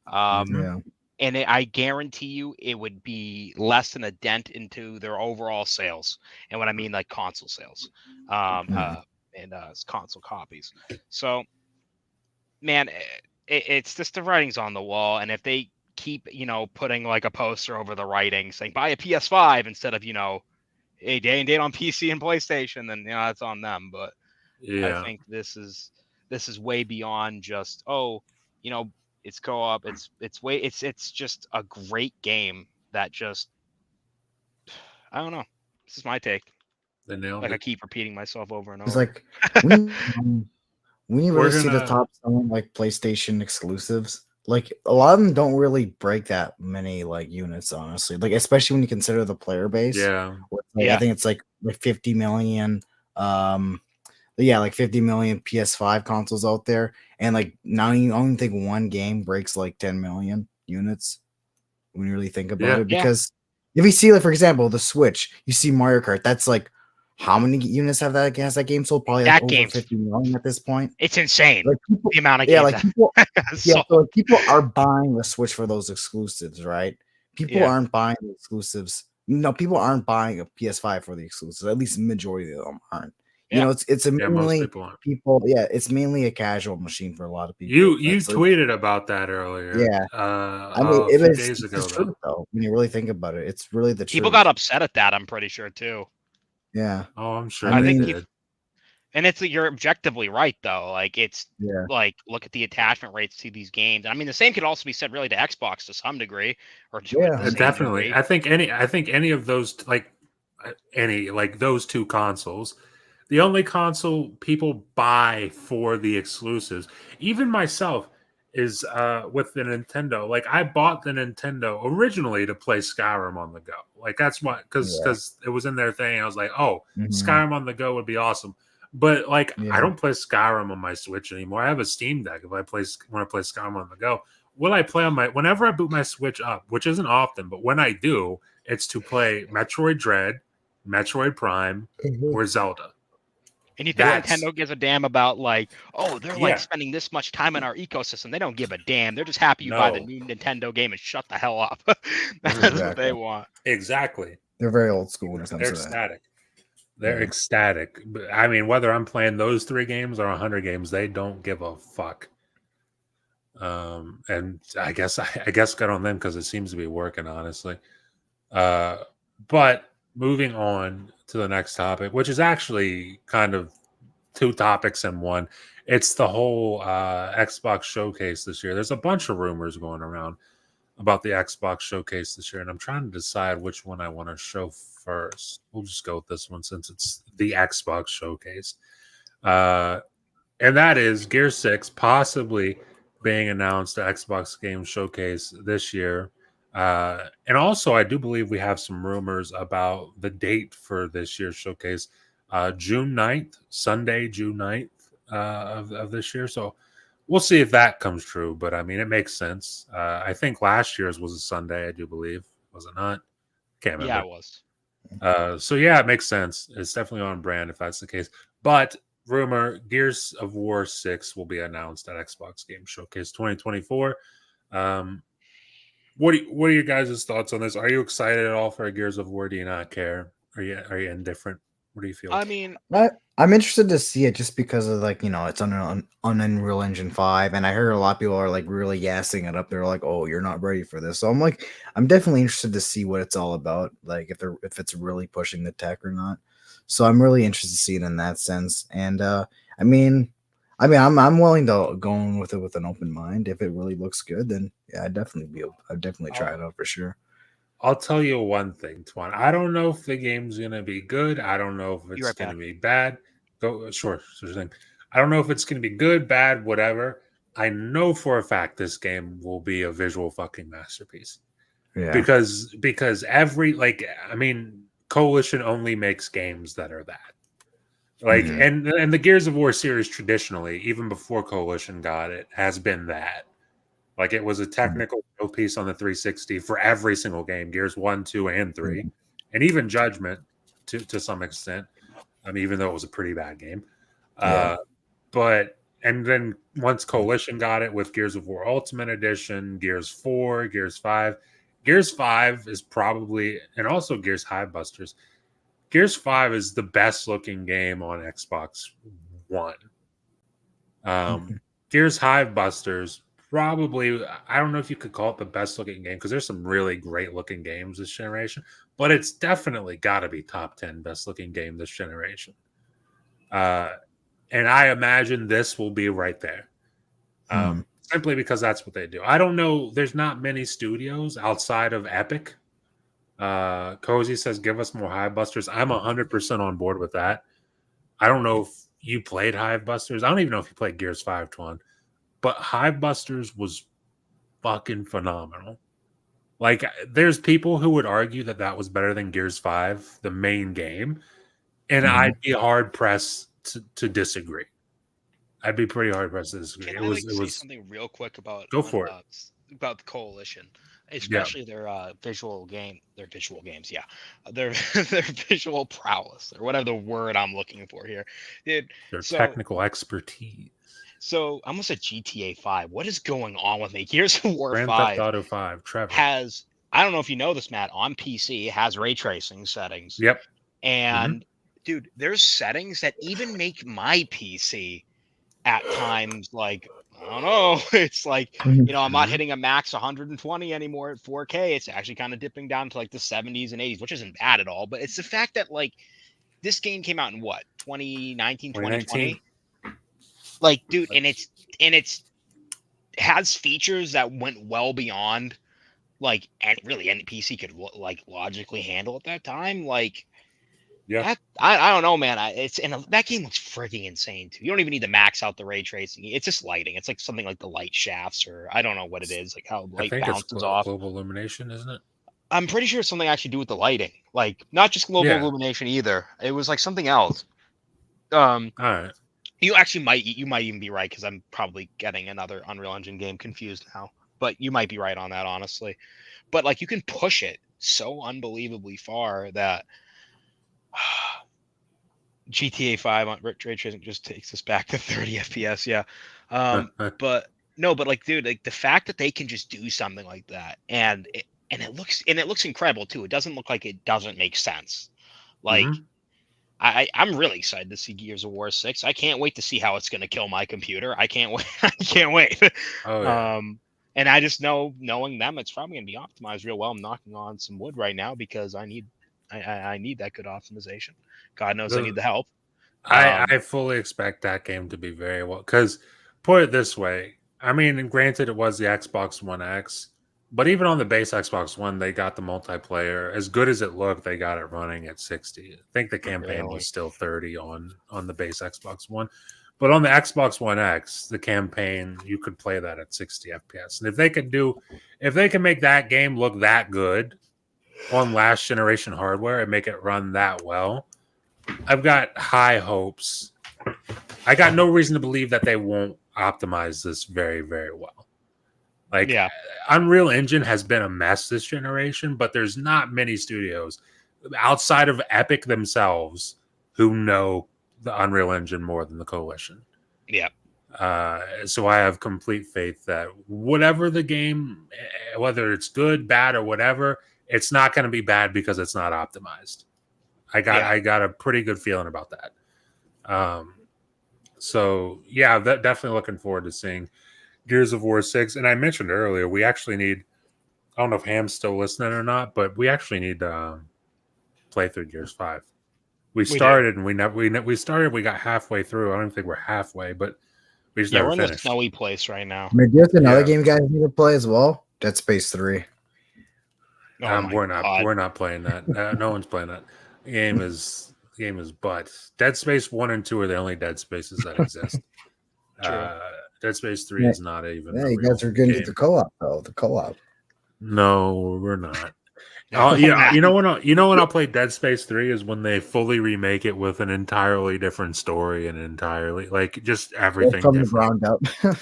Mhm. Yeah. And I guarantee you it would be less than a dent into their overall sales. And what I mean, like console sales, Mhm. and console copies. So, man, it's just the writing's on the wall. And if they keep, putting like a poster over the writing saying buy a PS5 instead of, a day and date on PC and PlayStation, then that's on them. But I Yeah. think this is way beyond just, oh, you know, it's co-op. It's just a great game that just, I don't know. This is my take. They nailed Like, I it. keep repeating myself over and It's over. like when you We're really see the gonna. top selling like PlayStation exclusives, like a lot of them don't really break that many like units, honestly. Like especially when you consider the player base. Yeah. Where it's I Yeah. think it's like 50 million. Um, yeah, like 50 million PS5 consoles out there, and like now you only think one game breaks like 10 million units when you really think about Yeah. it. Yeah. Because if you see, like for example, the Switch, you see Mario Kart. That's like how many units has that game sold? Probably like That over game's 50 million at this point. it's insane. Like people, The amount of yeah, games like that people, yeah. so So like, people are buying the Switch for those exclusives, right? People yeah. aren't buying the exclusives. No, people aren't buying a PS5 for the exclusives. At least the majority of them aren't. Yeah. It's a Yeah. Most mainly people aren't. people. Yeah, it's mainly a casual machine for a lot of You people. you tweeted about that earlier. Yeah. I mean, A few days it's the ago though. truth though. When you really think about it, it's really the People got truth. upset at that, I'm pretty sure too. Yeah. Oh, I'm I sure I they think mean, did. and you're objectively right though. Like, it's yeah. like, look at the attachment rates to these games. I mean, the same could also be said really to Xbox to some degree, or to the Yeah. same Definitely. degree. I think any of those any like those two consoles, the only console people buy for the exclusives, even myself, is with the Nintendo. Like I bought the Nintendo originally to play Skyrim on the go. Like that's what Yeah. because it was in their thing. I was like, oh, Mhm. Skyrim on the go would be awesome. But like I Yeah. don't play Skyrim on my Switch anymore. I have a Steam Deck if I want to play Skyrim on the go. Will I play on my whenever I boot my Switch up, which isn't often, but when I do, it's to play Metroid Dread, Metroid Prime, Mhm. or Zelda. And you think That's Nintendo gives a damn about, like, oh, they're like yeah, spending this much time in our ecosystem? They don't give a damn. They're just happy you buy the no, new Nintendo game and shut the hell up. That's mhm, what they Exactly. want. exactly. They're very old school when it They're comes to that. ecstatic. They're Yeah. ecstatic. But, I mean, whether I'm playing those 3 games or 100 games, they don't give a fuck. And I guess good on them because it seems to be working, honestly. But moving on to the next topic, which is actually kind of two topics in one. It's the whole Xbox showcase this year. There's a bunch of rumors going around about the Xbox showcase this year, and I'm trying to decide which one I want to show first. We'll just go with this one since it's the Xbox showcase. Uh, and that is Gear 6 possibly being announced at Xbox Game Showcase this year. And also, I do believe we have some rumors about the date for this year's showcase, June 9th, Sunday, June 9th of this year. So we'll see if that comes true. But I mean, it makes sense. I think last year's was a Sunday, I do believe. Was it not? Can't Yeah, remember. it was. So yeah, it makes sense. It's definitely on brand if that's the case. But rumor Gears of War 6 will be announced at Xbox Game Showcase 2024. Um, What are your guys' thoughts on this? Are you excited at all for Gears of War? Do you not care? Are you indifferent? What do you feel? I mean, I'm interested to see it just because of like it's on Unreal Engine 5, and I heard a lot of people are like really gassing it up. They're like, "Oh, you're not ready for this." So I'm definitely interested to see what it's all about. Like if it's really pushing the tech or not. So I'm really interested to see it in that sense. And I mean, I'm willing to go in with it with an open mind. If it really looks good, then yeah, I'd definitely try it out for sure. I'll tell you one thing, Twan. I don't know if the game's gonna be good. I don't know if Be it's right gonna back. be bad. Go sure thing. I don't know if it's gonna be good, bad, whatever. I know for a fact this game will be a visual fucking masterpiece. Yeah. Because every Coalition only makes games that are that. Like and the Gears of War series traditionally, even before Coalition got it, has been that. Like it was a technical piece on the 360 for every single game, Gears 1, 2, and 3, and even Judgment to some extent. Even though it was a pretty bad game. Yeah. But and then once Coalition got it with Gears of War Ultimate Edition, Gears 4, Gears 5. Gears 5 is probably, and also Gears Hive Busters. Gears 5 is the best looking game on Xbox One. Gears Hive Busters, probably, I don't know if you could call it the best looking game because there's some really great looking games this generation, but it's definitely got to be top 10 best looking game this generation. And I imagine this will be right there. Simply because that's what they do. I don't know. There's not many studios outside of Epic. Cozy says, give us more Hive Busters. I'm 100% on board with that. I don't know if you played Hive Busters. I don't even know if you played Gears 5, Twan. But Hive Busters was fucking phenomenal. Like, there's people who would argue that that was better than Gears 5, the main game. And I'd be hard-pressed to disagree. I'd be pretty hard-pressed to disagree. Can I say something real quick about Go for it. About the Coalition, especially their visual games, yeah, their visual prowess or whatever the word I'm looking for here, dude. Their technical expertise. So I'm almost at GTA 5. What is going on with me? Gears of War Grand 5 Theft Auto 5, Trevor. has, I don't know if you know this, Matt, on PC, it has ray tracing settings. Yep. And dude, there's settings that even make my PC at times like, I don't know, it's like, I'm not hitting a max 120 anymore at 4K. It's actually kind of dipping down to like the 70s and 80s, which isn't bad at all. But it's the fact that like this game came out in what, 2019, 2020? Like, dude, and it's has features that went well beyond like any PC could like logically handle at that time. Like, yeah, I don't know, man. That game looks freaking insane too. You don't even need to max out the ray tracing. It's just lighting. It's like something like the light shafts, or I don't know what it is, like how light bounces off. Global illumination, isn't it? I'm pretty sure it's something actually do with the lighting, like not just global illumination either. It was like something else. All right. You actually might even be right because I'm probably getting another Unreal Engine game confused now. But you might be right on that, honestly. But like you can push it so unbelievably far that GTA 5 on ray tracing just takes us back to 30 FPS. Yeah. But like, dude, like the fact that they can just do something like that and it looks incredible too. It doesn't look like it doesn't make sense. Like I'm really excited to see Gears of War 6. I can't wait to see how it's going to kill my computer. I can't wait. I can't wait. Oh, yeah. And I just knowing them, it's probably going to be optimized real well. I'm knocking on some wood right now because I need that good optimization. God knows I need the help. I fully expect that game to be very well, because put it this way, I mean, granted it was the Xbox One X, but even on the base Xbox One, they got the multiplayer. As good as it looked, they got it running at 60. I think the campaign was still 30 on the base Xbox One. But on the Xbox One X, the campaign, you could play that at 60 FPS. And if they can make that game look that good on last generation hardware and make it run that well, I've got high hopes. I got no reason to believe that they won't optimize this very, very well. Like, Unreal Engine has been a mess this generation, but there's not many studios outside of Epic themselves who know the Unreal Engine more than the Coalition. Yeah. So I have complete faith that whatever the game, whether it's good, bad, or whatever, it's not going to be bad because it's not optimized. I got a pretty good feeling about that. So yeah, definitely looking forward to seeing Gears of War 6. And I mentioned earlier, we actually need, I don't know if Ham's still listening or not, but we actually need to play through Gears 5. We started and we started, we got halfway through. I don't even think we're halfway, but we just never we're in finished. a snowy place right now. I mean, there's another game you guys need to play as well. Dead Space 3. We're not playing that. No one's playing that. The game is butt. Dead Space 1 and 2 are the only Dead Spaces that exist. Dead Space 3 is not even. Yeah, you guys are getting to the co-op though. The co-op. No, we're not. Yeah, you know when I'll play Dead Space 3 is when they fully remake it with an entirely different story and entirely like just everything from different. the ground up.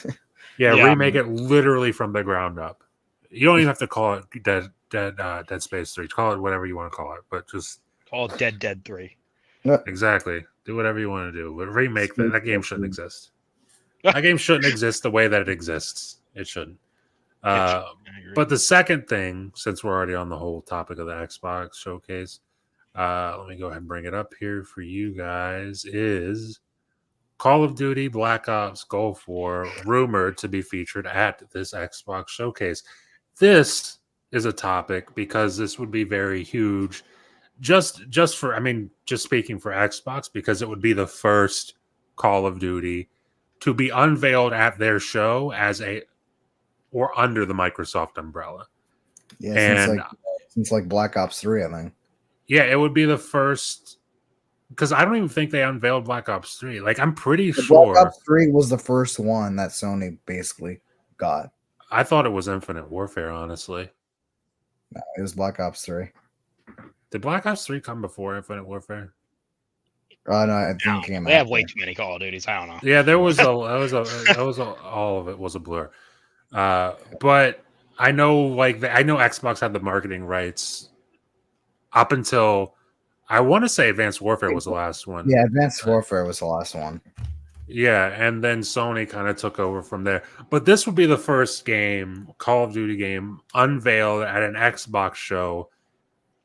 Yeah, remake it literally from the ground up. You don't even have to call it Dead Space 3. Call it whatever you want to call it, but just call it Dead 3. Exactly. Do whatever you want to do. But remake that game shouldn't exist. That game shouldn't exist the way that it exists. It shouldn't. But the second thing, since we're already on the whole topic of the Xbox showcase, let me go ahead and bring it up here for you guys, is Call of Duty Black Ops Gulf War rumored to be featured at this Xbox showcase. This is a topic because this would be very huge. Just speaking for Xbox, because it would be the first Call of Duty to be unveiled at their show or under the Microsoft umbrella. Yeah, since Black Ops 3, I think. Yeah, it would be the first, because I don't even think they unveiled Black Ops 3. Like, I'm pretty sure Black Ops 3 was the first one that Sony basically got. I thought it was Infinite Warfare, honestly. No, it was Black Ops 3. Did Black Ops 3 come before Infinite Warfare? No, I think it came They have way too many Call of Duties. I don't know. Yeah, there was all of it was a blur. But I know, I know Xbox had the marketing rights up until, I want to say Advanced Warfare was the last one. Yeah, Advanced Warfare was the last one. Yeah, and then Sony kind of took over from there. But this would be the first Call of Duty game, unveiled at an Xbox show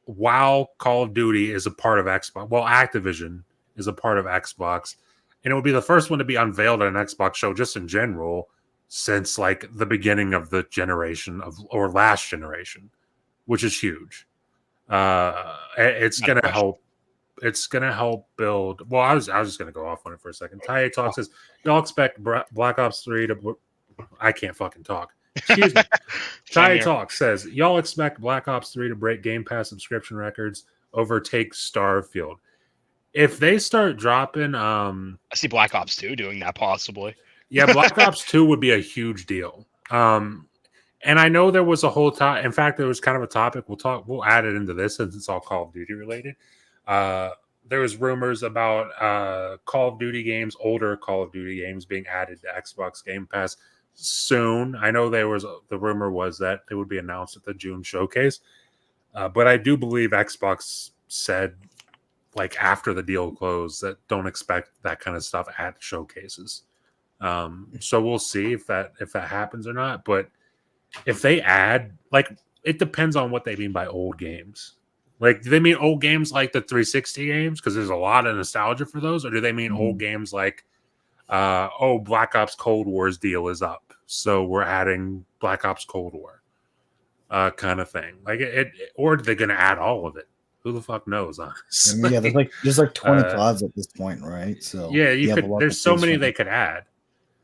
while Call of Duty is a part of Xbox. Well, Activision is a part of Xbox. And it would be the first one to be unveiled at an Xbox show just in general since the beginning of the generation or last generation, which is huge. It's going to help. It's going to help build. Well, I was just going to go off on it for a second. Ty Talk says, y'all expect Black Ops 3 to. I can't fucking talk. Excuse me. Ty Talk says, y'all expect Black Ops 3 to break Game Pass subscription records, overtake Starfield. If they start dropping. I see Black Ops 2 doing that possibly. Yeah, Black Ops 2 would be a huge deal. And I know there was a whole time. In fact, there was kind of a topic. We'll add it into this since it's all Call of Duty related. There was rumors about Call of Duty games, older Call of Duty games being added to Xbox Game Pass soon. I know the rumor was that they would be announced at the June showcase. But I do believe Xbox said after the deal closed that don't expect that kind of stuff at showcases. So we'll see if that happens or not. But if they add, it depends on what they mean by old games. Do they mean old games like the 360 games? Because there's a lot of nostalgia for those. Or do they mean old games like, Black Ops Cold War's deal is up, so we're adding Black Ops Cold War kind of thing? Or are they going to add all of it? Who the fuck knows, honestly? Yeah, there's 20 pods at this point, right? So yeah, there's so many they could add.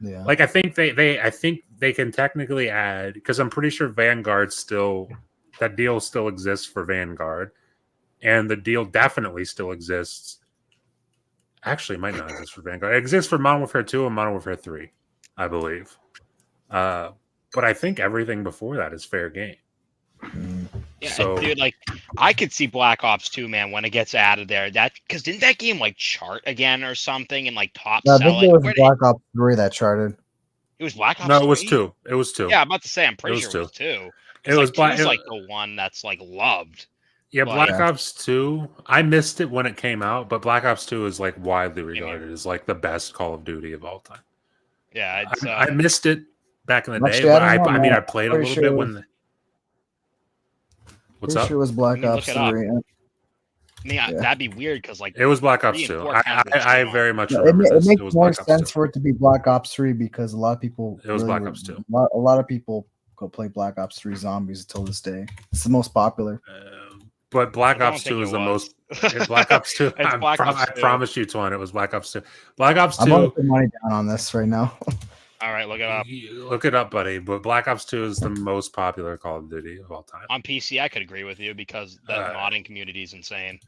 Yeah, I think they can technically add, because I'm pretty sure that deal still exists for Vanguard, and the deal definitely still exists. Actually, it might not exist for Vanguard. It exists for Modern Warfare 2 and Modern Warfare 3, I believe. But I think everything before that is fair game. Yeah, so, dude, I could see Black Ops 2, man, when it gets added there. Because didn't that game chart again or something and top selling? I think it was Black Ops 3 that charted. It was Black Ops 3? No, it was 2. It was 2. Yeah, I'm about to say, I'm pretty sure it was 2. It was the one that's loved. Yeah, Black Ops 2. I missed it when it came out, but Black Ops 2 is widely regarded as the best Call of Duty of all time. Yeah, it's I missed it back in the day, Actually, but I don't know, I mean, man. I played a Pretty little sure bit it when. was- What's Pretty up? sure it was Black Let me Ops look it up. 3. I mean, Yeah. that'd be weird because like It was Black Ops 3 and 2. 4 kind of I shit on. very much No, remember it this. makes It was more Black Ops sense 2. for it to be Black Ops 3 because a lot of people It was really Black Ops 2. a lot of people go play Black Ops 3 Zombies until this day. It's the most popular. But Black I don't Ops think 2 it is the was. most. Black Ops 2. It's Black Ops I 2. promise you, Twan, it was Black Ops 2. Black Ops I'm going to 2. put money down on this right now. All right, look it up. Look it up, buddy. But Black Ops 2 is the most popular Call of Duty of all time. On PC, I could agree with you because the modding community is insane.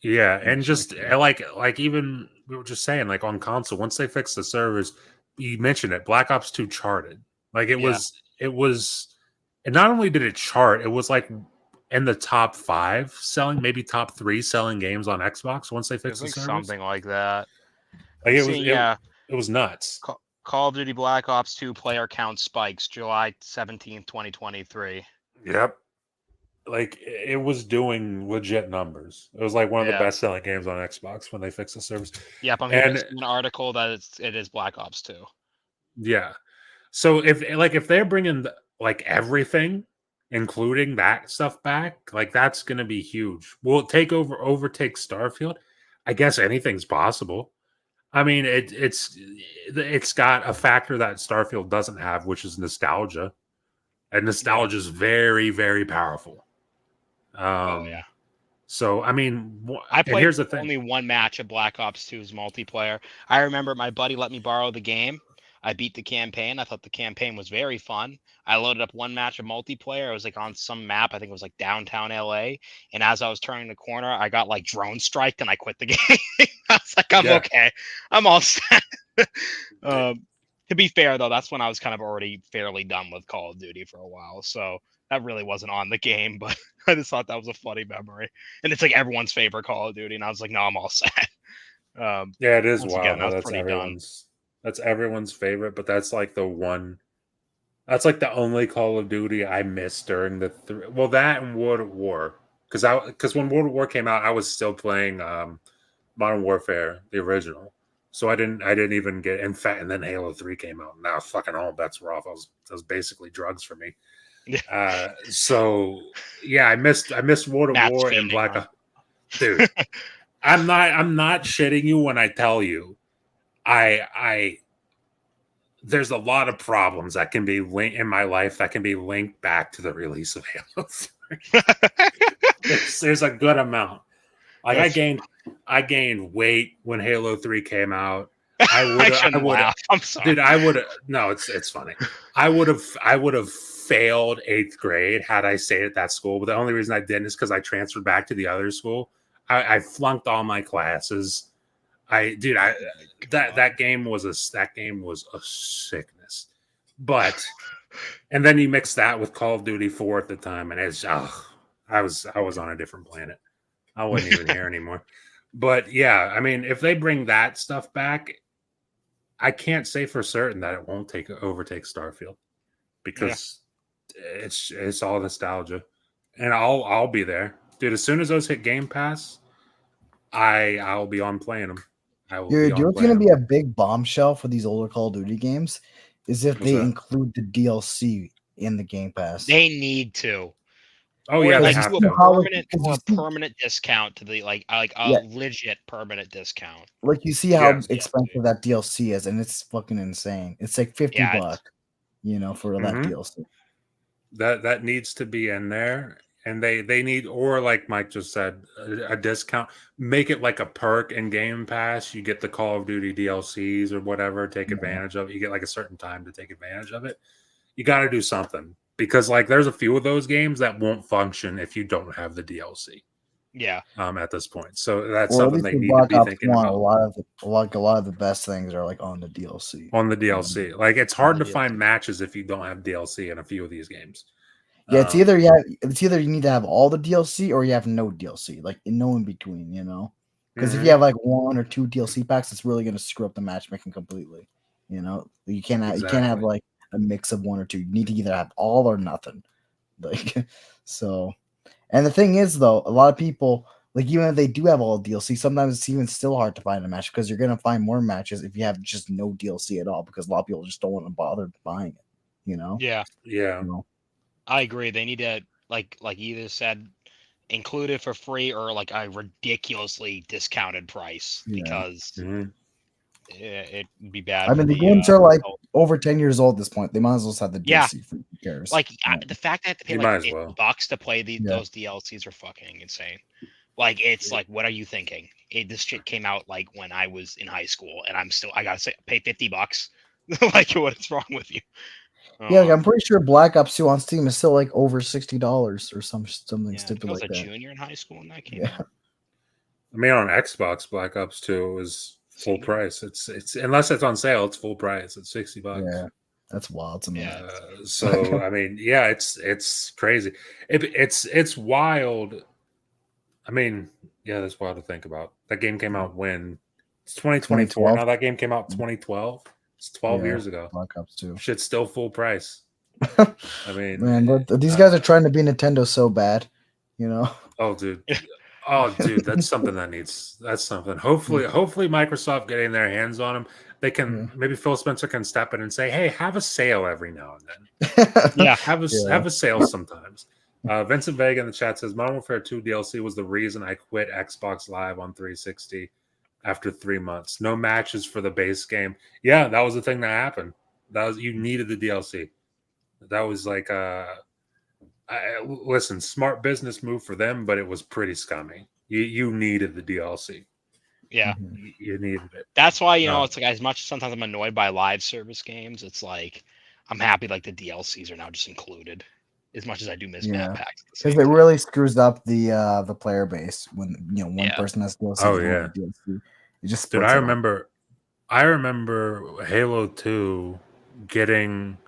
Yeah, and just like even we were just saying, like on console, once they fixed the servers, you mentioned it, Black Ops 2 charted. Like it was, and not only did it chart, it was like in the top 5 selling, maybe top 3 selling games on Xbox once they fixed the servers. Something like that. Like it was nuts. Call of Duty Black Ops 2 player count spikes July 17th, 2023. Yep. Like it was doing legit numbers. It was like one of the best selling games on Xbox when they fixed the servers. Yep, I'm hearing an article that it is Black Ops 2. Yeah. So if they're bringing like everything, including that stuff back, like that's gonna be huge. Will it overtake Starfield? I guess anything's possible. I mean, it's got a factor that Starfield doesn't have, which is nostalgia, and nostalgia is very, very powerful. So I mean, I played here's the thing. only one match of Black Ops 2's multiplayer. I remember my buddy let me borrow the game. I beat the campaign. I thought the campaign was very fun. I loaded up one match of multiplayer. I was like on some map. I think it was like downtown LA. And as I was turning the corner, I got like drone striked and I quit the game. I was like, I'm okay. I'm all set. To be fair, though, that's when I was kind of already fairly done with Call of Duty for a while. So that really wasn't on the game, but I just thought that was a funny memory. And it's like everyone's favorite Call of Duty. And I was like, no, I'm all set. Yeah, it is wild. Again, That's everyone's favorite, but that's like the one. That's like the only Call of Duty I missed during the that and World at War, because when World at War came out, I was still playing Modern Warfare, the original. So I didn't even get in fact, and then Halo 3 came out, and now fucking all bets were off. That was basically drugs for me. So yeah, I missed World at War and Black Ops. Dude, I'm not shitting you when I tell you there's a lot of problems that can be linked in my life that can be linked back to the release of Halo 3. there's a good amount. Like I gained weight when Halo 3 came out. I would have. I'm sorry, dude. I would have. No, it's funny. I would have failed 8th grade had I stayed at that school. But the only reason I didn't is because I transferred back to the other school. I flunked all my classes. That game was a sickness. But and then you mix that with Call of Duty 4 at the time, and it's I was on a different planet. I wasn't even here anymore. But yeah, I mean, if they bring that stuff back, I can't say for certain that it won't overtake Starfield because it's all nostalgia, and I'll be there, dude. As soon as those hit Game Pass, I'll be on playing them. Dude, you know what's going to be a big bombshell for these older Call of Duty games is if they include the DLC in the Game Pass. They need to. Oh yeah, like they have to. Permanent discount to the legit permanent discount. Like you see how expensive that DLC is, and it's fucking insane. It's like $50, for that DLC. That needs to be in there, and they need, or like Mike just said, a discount. Make it like a perk in Game Pass. You get the Call of Duty DLCs or whatever. Take advantage of it. You get like a certain time to take advantage of it. You got to do something. Because like there's a few of those games that won't function if you don't have the DLC. Yeah. At this point, so that's something they need to be thinking about. A lot of the best things are like on the DLC. On the DLC, like it's hard to find matches if you don't have DLC in a few of these games. Yeah, it's either you need to have all the DLC or you have no DLC, like no in between. Because if you have like 1 or 2 DLC packs, it's really going to screw up the matchmaking completely. You can't have like a mix of 1 or 2. You need to either have all or nothing. Like so. And the thing is, though, a lot of people like even if they do have all DLC, sometimes it's even still hard to find a match because you're gonna find more matches if you have just no DLC at all because a lot of people just don't want to bother buying it. You know? Yeah, Yeah. You know? I agree. They need to like you either said include it for free or like a ridiculously discounted price Yeah. because Mhm. it'd be bad. I mean, for the games are like oh, over 10 years old at this point. They might as well have the yeah, DLC for who cares. like Yeah. the fact that I have to pay You like might as $50 well. to play Yeah. those DLCs are fucking insane. Like it's like, what are you thinking? This shit came out like when I was in high school, and I gotta pay $50. Like, what is wrong with you? Yeah, like, I'm pretty sure Black Ops 2 on Steam is still like over $60 or something yeah, stupid I was like a that. junior in high school when that came Yeah. out. I mean, on Xbox, Black Ops 2 is full See? price. It's unless it's on sale, it's full price. It's $60. Yeah. That's wild to me. Yeah. So I mean, yeah, it's crazy. It's wild. I mean, yeah, that's wild to think about. That game came out when it's 2024 2012. now. That game came out 2012. It's 12 Yeah, years ago. Black Ops 2. Shit's still full price. I mean, Man, but these guys are trying to be Nintendo so bad, you know. oh, dude. Oh, dude, that's something that needs. That's something. Hopefully, Microsoft getting their hands on them. They can maybe Phil Spencer can step in and say, "Hey, have a sale every now and then. Yeah. Have a sale sometimes." Vincent Vega in the chat says, "Modern Warfare 2 DLC was the reason I quit Xbox Live on 360 after 3 months. No matches for the base game. Yeah, that was the thing that happened. That was you needed the DLC. That was like listen, smart business move for them, but it was pretty scummy. You needed the DLC. Yeah. You needed it. That's why, it's like as much as sometimes I'm annoyed by live service games, it's like I'm happy like the DLCs are now just included. As much as I do miss map packs. Because it really screws up the player base when one person has DLC. Oh yeah. DLC. It just Dude, I remember Halo 2 getting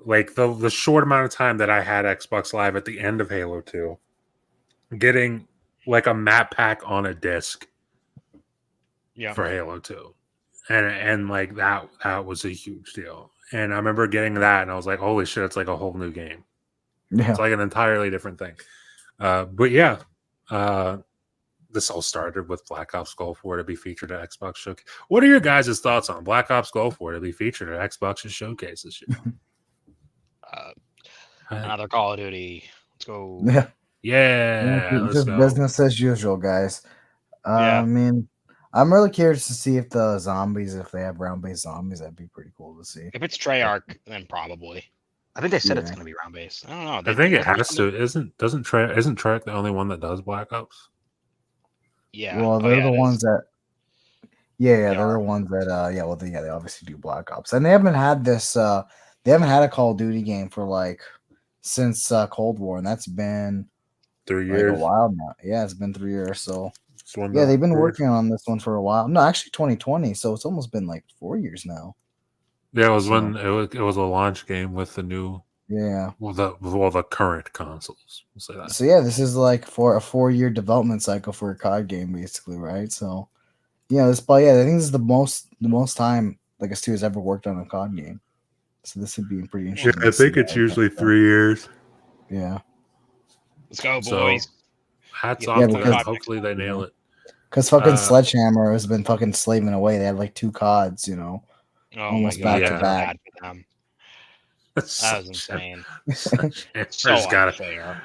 like the short amount of time that I had Xbox Live at the end of Halo 2 getting like a map pack on a disc for Halo 2. And like that was a huge deal. And I remember getting that and I was like, holy shit, it's like a whole new game. Yeah. It's like an entirely different thing. But yeah, this all started with Black Ops Gulf War to be featured at Xbox Showcase. What are your guys' thoughts on Black Ops Gulf War to be featured at Xbox's Showcase this year? Another Call of Duty. Let's go. Yeah. Just business as usual, guys. I mean, I'm really curious to see if the zombies, if they have round-based zombies, that'd be pretty cool to see. If it's Treyarch, then probably. I think they said it's going to be round-based. I don't know. I think it has to. Isn't Treyarch the only one that does Black Ops? Yeah. Well, they're the ones that. Yeah, they're the ones that. They obviously do Black Ops, and they haven't had this. They haven't had a Call of Duty game for like since Cold War, and that's been 3 years. Like a while now. Yeah, it's been 3 years. So yeah, they've been working on this one for a while. No, actually 2020. So it's almost been like 4 years now. Yeah, it was when it was a launch game with the new. Yeah. Well, the current consoles. We'll say that. So yeah, this is like for a 4-year development cycle for a COD game, basically, right? So I think this is the most time like a studio's ever worked on a COD game. So this would be pretty interesting. Yeah, I think it's usually 3 years. Yeah. Let's go, boys. So, hats off to them. Hopefully they nail it. Because fucking Sledgehammer has been fucking slaving away. They had like 2 CODs, almost back to back. That was insane. So unfair.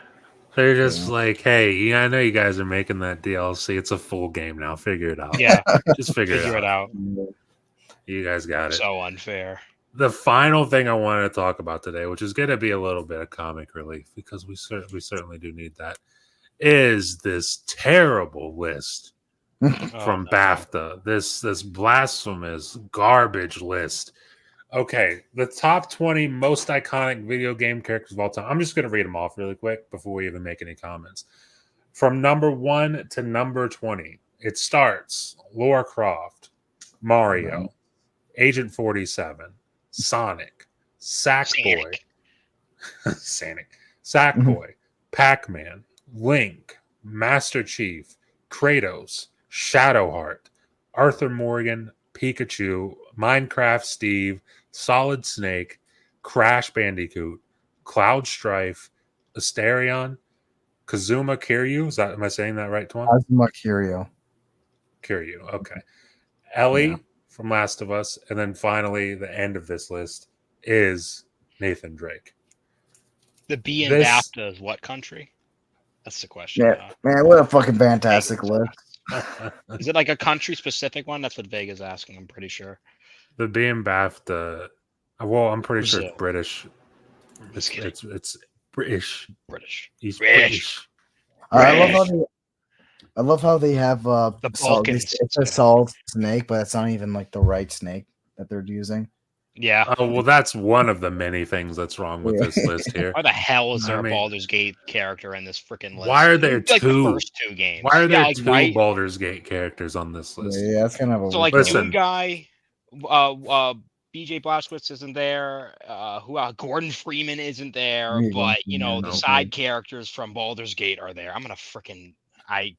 They're just like, hey, I know you guys are making that DLC. It's a full game now. Figure it out. Yeah. Just figure it out. You guys got it. So unfair. The final thing I wanted to talk about today, which is going to be a little bit of comic relief because we certainly do need that, is this terrible list from BAFTA. This blasphemous garbage list. Okay, the top 20 most iconic video game characters of all time. I'm just going to read them off really quick before we even make any comments. From number 1 to number 20, it starts Lara Croft, Mario, Agent 47, Sonic, Sackboy, Sackboy, Pac-Man, Link, Master Chief, Kratos, Shadowheart, Arthur Morgan, Pikachu, Minecraft Steve, Solid Snake, Crash Bandicoot, Cloud Strife, Asterion, Kazuma Kiryu. Am I saying that right, Twan? Kazuma Kiryu. Kiryu. Okay. Ellie from Last of Us, and then finally the end of this list is Nathan Drake. The B in BAFTA is what country? That's the question. Yeah, man, what a fucking fantastic list. Is it like a country specific one? That's what Vega's asking. I'm pretty sure. The B in BAFTA. Well, I'm pretty sure Brazil. it's British. It's British. British. He's British. I love how they have the Balkans. It's a solid snake, but it's not even like the right snake that they're using. Yeah. Oh well, that's one of the many things that's wrong with this list here. Why the hell is there a Baldur's Gate character in this freaking list? Why are there like two? The first two games. Why are there two Baldur's Gate characters on this list? Yeah, that's kind of a so like Doom guy, BJ Blazkowicz isn't there. Gordon Freeman isn't there, but the side characters from Baldur's Gate are there. I'm gonna freaking I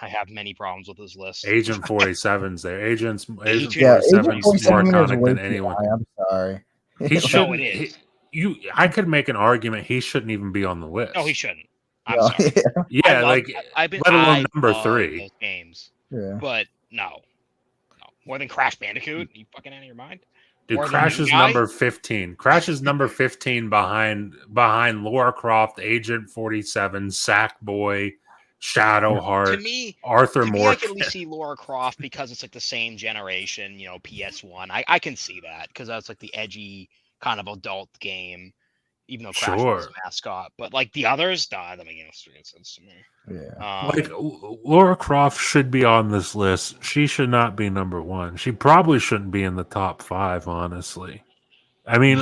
have many problems with this list. Agent 47's there. Agent 47's more iconic than anyone. I'm sorry. He shouldn't. I could make an argument he shouldn't even be on the list. No, he shouldn't. I'm sorry. Yeah, let alone number 3. Those games. Yeah. But no. More than Crash Bandicoot? Are you fucking out of your mind? Dude, Crash is number 15. Crash is number 15 behind Lara Croft, Agent 47, Sackboy, Shadowheart, Arthur Morgan. I can at least see Lara Croft because it's like the same generation, PS1. I can see that because that's like the edgy kind of adult game, even though Crash was a mascot. But like the others, that make no sense to me. Yeah. Lara Croft should be on this list. She should not be number 1. She probably shouldn't be in the top 5, honestly. I mean,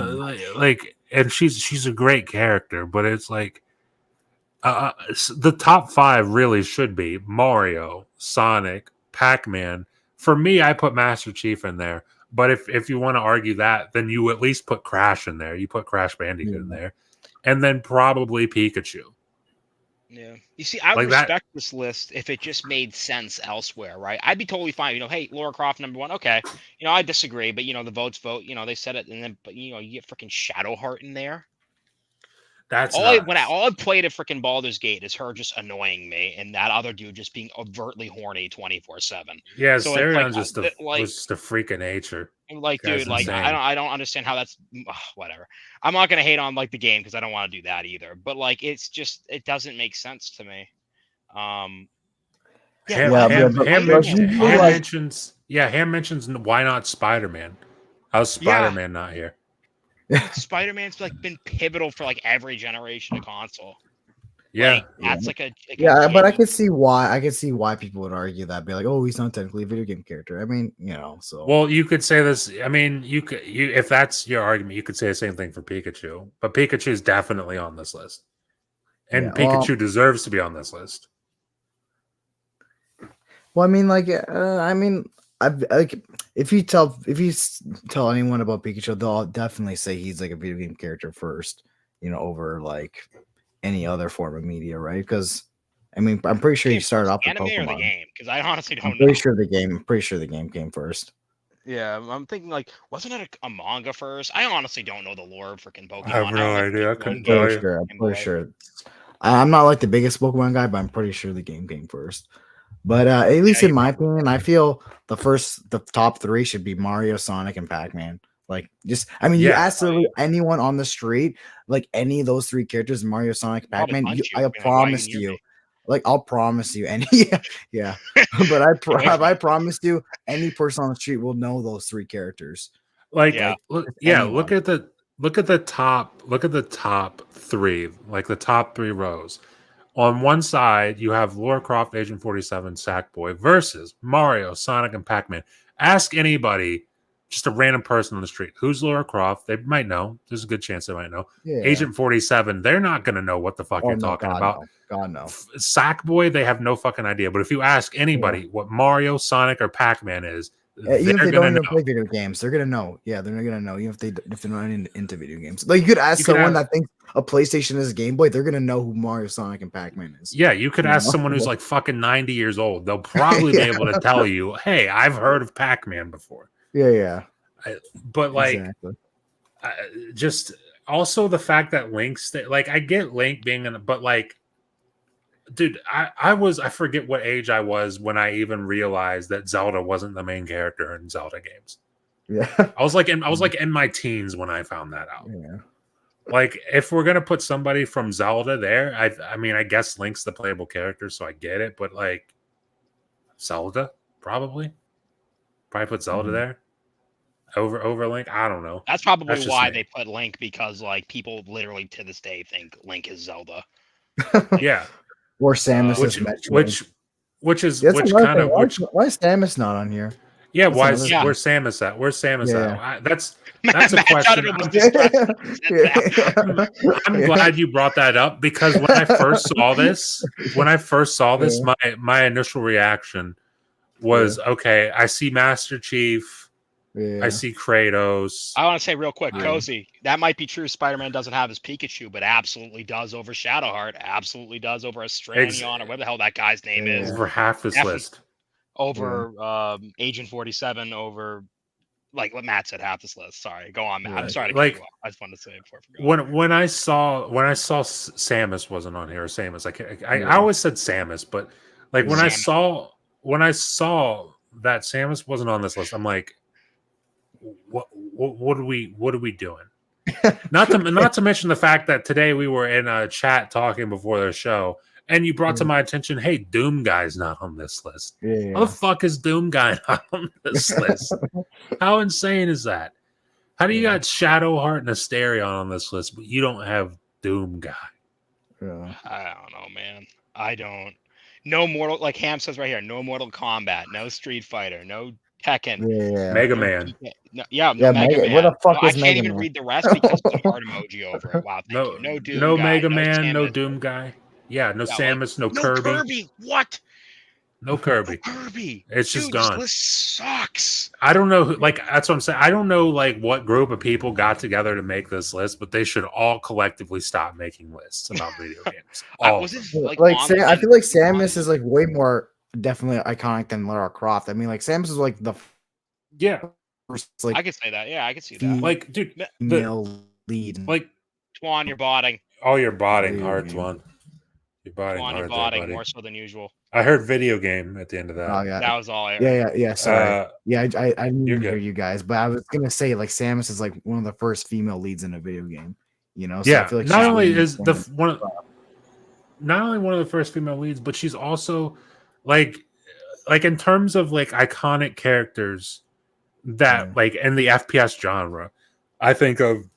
and she's a great character, but it's like the top 5 really should be Mario, Sonic, Pac-Man. For me, I put Master Chief in there. But if you want to argue that, then you at least put Crash in there. You put Crash Bandicoot in there. And then probably Pikachu. Yeah. You see, I would respect this list if it just made sense elsewhere, right? I'd be totally fine. Hey, Lara Croft number 1. Okay. I disagree, but the votes vote. They said it, and then but you get freaking Shadowheart in there. That's all I played at freaking Baldur's Gate is her just annoying me, and that other dude just being overtly horny 24/7. Yeah, so Stereon's just a freak of nature. Like, dude, like I don't understand how that's whatever. I'm not gonna hate on like the game because I don't want to do that either. But like, it's just it doesn't make sense to me. Ham mentions why not Spider-Man? How's Spider-Man not here? Spider-Man's like been pivotal for like every generation of console. Yeah, that's but I could see why people would argue that, be like, oh, he's not technically a video game character. I mean, so. Well, you could say this. I mean, if that's your argument, you could say the same thing for Pikachu. But Pikachu is definitely on this list, and Pikachu deserves to be on this list. Well, if you tell anyone about Pikachu, they'll definitely say he's like a video game character first, over like any other form of media, right? Because I'm pretty sure he started off with Pokemon. Or the game, because I honestly don't know. I'm pretty sure the game came first. Yeah, I'm thinking like, wasn't it a manga first? I honestly don't know the lore of freaking Pokemon. I have no idea. I couldn't tell you. I'm pretty sure. I'm not like the biggest Pokemon guy, but I'm pretty sure the game came first. But at least in my opinion, I feel the top 3 should be Mario, Sonic, and Pac-Man. Like, you ask anyone on the street, like any of those 3 characters, Mario, Sonic, Pac-Man, I promise you, I'll promise you, but I promise you, any person on the street will know those 3 characters. Look at the top 3, like the top 3 rows. On one side, you have Lara Croft, Agent 47, Sackboy versus Mario, Sonic, and Pac-Man. Ask anybody, just a random person on the street, who's Lara Croft? They might know. There's a good chance they might know. Yeah. Agent 47, they're not going to know what the fuck you're talking about. No. God, no. Sackboy, they have no fucking idea. But if you ask anybody what Mario, Sonic, or Pac-Man is, even if they don't even play video games, they're gonna know. Yeah, they're gonna know. Even if they're not into video games, like you could ask someone that thinks a PlayStation is a Game Boy, they're gonna know who Mario, Sonic, and Pac-Man is. Yeah, you could ask someone who's like fucking 90 years old. They'll probably be able to tell you, "Hey, I've heard of Pac-Man before." Yeah. But like, just also the fact that Link's I get Link being in, but like, dude, I forget what age I was when I even realized that Zelda wasn't the main character in Zelda games. Yeah. I was like in my teens when I found that out. Yeah. Like, if we're gonna put somebody from Zelda there, I mean, I guess Link's the playable character, so I get it. But like, Zelda probably put Zelda there over Link. I don't know. That's probably just why me. they put Link, because like people literally to this day think Link is Zelda. Yeah, Or Samus which is Metroid. which kind of Why is Samus not on here? yeah. That's Where's another Samus at? Where's Samus Yeah. at? That's a Matt question. Dunn was distressed when he said that. I'm glad you brought that up, because when I first saw this, my initial reaction was, okay, I see Master Chief, I see Kratos. I want to say real quick, Yeah. Cozy, that might be true. Spider-Man doesn't have his Pikachu, but absolutely does over Shadowheart, absolutely does over Astranion, or whatever the hell that guy's name is. Over half this list. Over Agent 47, over, like what Matt said, half this list. Sorry, go on, Matt. Right. I'm sorry to Like, cut you off. I just wanted to say it before I forgot. When I saw Samus wasn't on here, or Samus, I always said Samus, but like when I saw that Samus wasn't on this list, I'm like, what are we doing? not to mention the fact that today we were in a chat talking before the show, and you brought to my attention, hey, Doom Guy's not on this list. How the fuck is Doom Guy not on this list? How insane is that? How do you got Shadowheart and Asterion on this list, but you don't have Doom Guy? I don't know, man. I don't. No Mortal, like Ham says right here, no Mortal Kombat, no Street Fighter, no Tekken, Mega Man. Mega Man. Where the fuck is I can't Mega even Man? read the rest because there's a heart emoji over it. Wow, thank you. No Doom no Guy, Mega no Man, Samus. no Doom Guy. Yeah, no Samus, no No Kirby. What? No Kirby. Kirby. It's just gone. This list sucks. I don't know. Like, that's what I'm saying. I don't know like what group of people got together to make this list, but they should all collectively stop making lists about video games. I feel like Samus is like way more definitely iconic than Lara Croft. I mean, like Samus is like the first, like, I could say that. Yeah, I could see that. Like, dude, male lead. Like, Twan, you're botting. Oh, you're botting hard, Twan. You're botting Twan, hard, you're botting buddy. more so than usual. I heard video game at the end of that. Oh, yeah. That was all I heard. Yeah. Sorry. I didn't hear you guys, but I was gonna say like Samus is like one of the first female leads in a video game. You know, so yeah. I feel like not only is not only one of the first female leads, but she's also like in terms of like iconic characters that like in the FPS genre. I think of,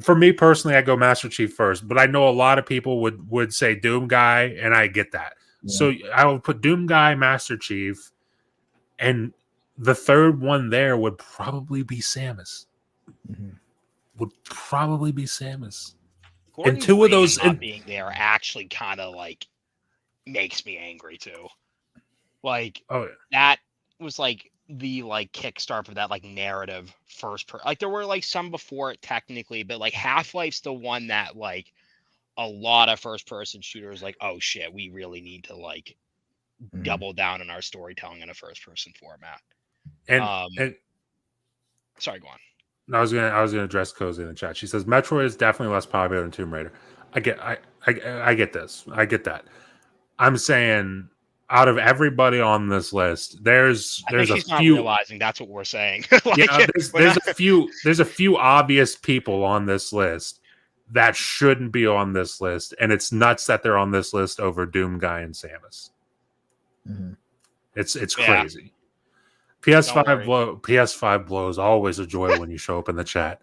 for me personally, I go Master Chief first, but I know a lot of people would say Doom Guy, and I get that. So I would put Doom Guy, Master Chief, and the third one there would probably be Samus. Would probably be Samus. Gordon and two of those not being there actually kind of like makes me angry too. Like, that was like the like kickstart for that like narrative like there were like some before it technically, but like Half-Life's the one that like a lot of first person shooters like, oh shit, we really need to like double down on our storytelling in a first person format. And sorry, go on. I was gonna address Cozy in the chat. She says Metroid is definitely less popular than Tomb Raider. I get this. I get that. I'm saying out of everybody on this list, there's a few. Not realizing that's what we're saying. Like, there's a few obvious people on this list that shouldn't be on this list, and it's nuts that they're on this list over Doom Guy and Samus. It's crazy. PS5 blows. Always a joy when you show up in the chat.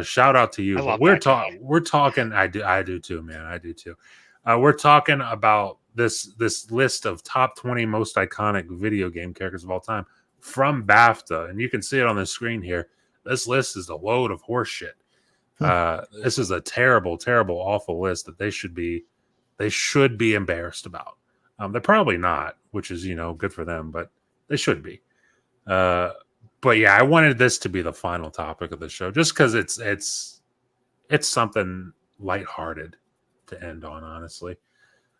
Shout out to you. But we're talking. I do too, man. I do too. We're talking about this list of top 20 most iconic video game characters of all time from BAFTA, and you can see it on the screen here. This list is a load of horse shit. This is a terrible, terrible, awful list that they should be embarrassed about. They're probably not, which is good for them, but they should be. But yeah, I wanted this to be the final topic of the show, just because it's something lighthearted to end on, honestly.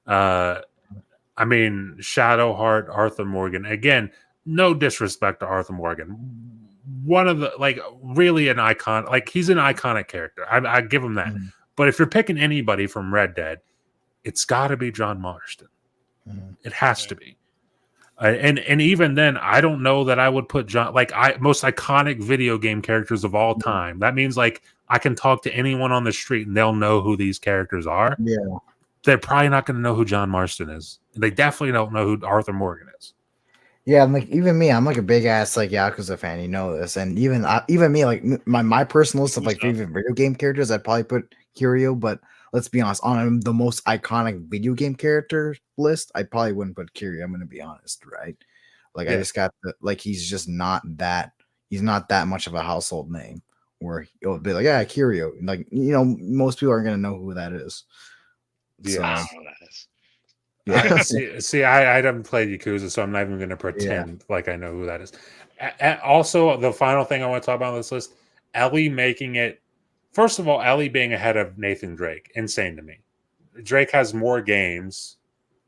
I mean, Shadowheart, Arthur Morgan. Again, no disrespect to Arthur Morgan. One of the really an icon. Like, he's an iconic character. I give him that. But if you're picking anybody from Red Dead, it's got to be John Marston. Mhm. It has to be. And even then, I don't know that I would put John most iconic video game characters of all time. That means like I can talk to anyone on the street and they'll know who these characters are. Yeah. They're probably not going to know who John Marston is. They definitely don't know who Arthur Morgan is. Yeah, I'm like even me. I'm like a big ass like Yakuza fan. You know this, and even me like my personal list of like favorite video game characters. I'd probably put Kiryu, but let's be honest, on the most iconic video game character list, I probably wouldn't put Kiryu. I'm gonna be honest, right? Like I just got the like he's just not that much of a household name where it'll be like Kiryu. Like most people aren't gonna know who that is. Yeah, So, I don't know who that is. yeah. See, I haven't played Yakuza, so I'm not even going to pretend like I know who that is. Also, the final thing I want to talk about on this list, Ellie making it. First of all, Ellie being ahead of Nathan Drake, insane to me. Drake has more games.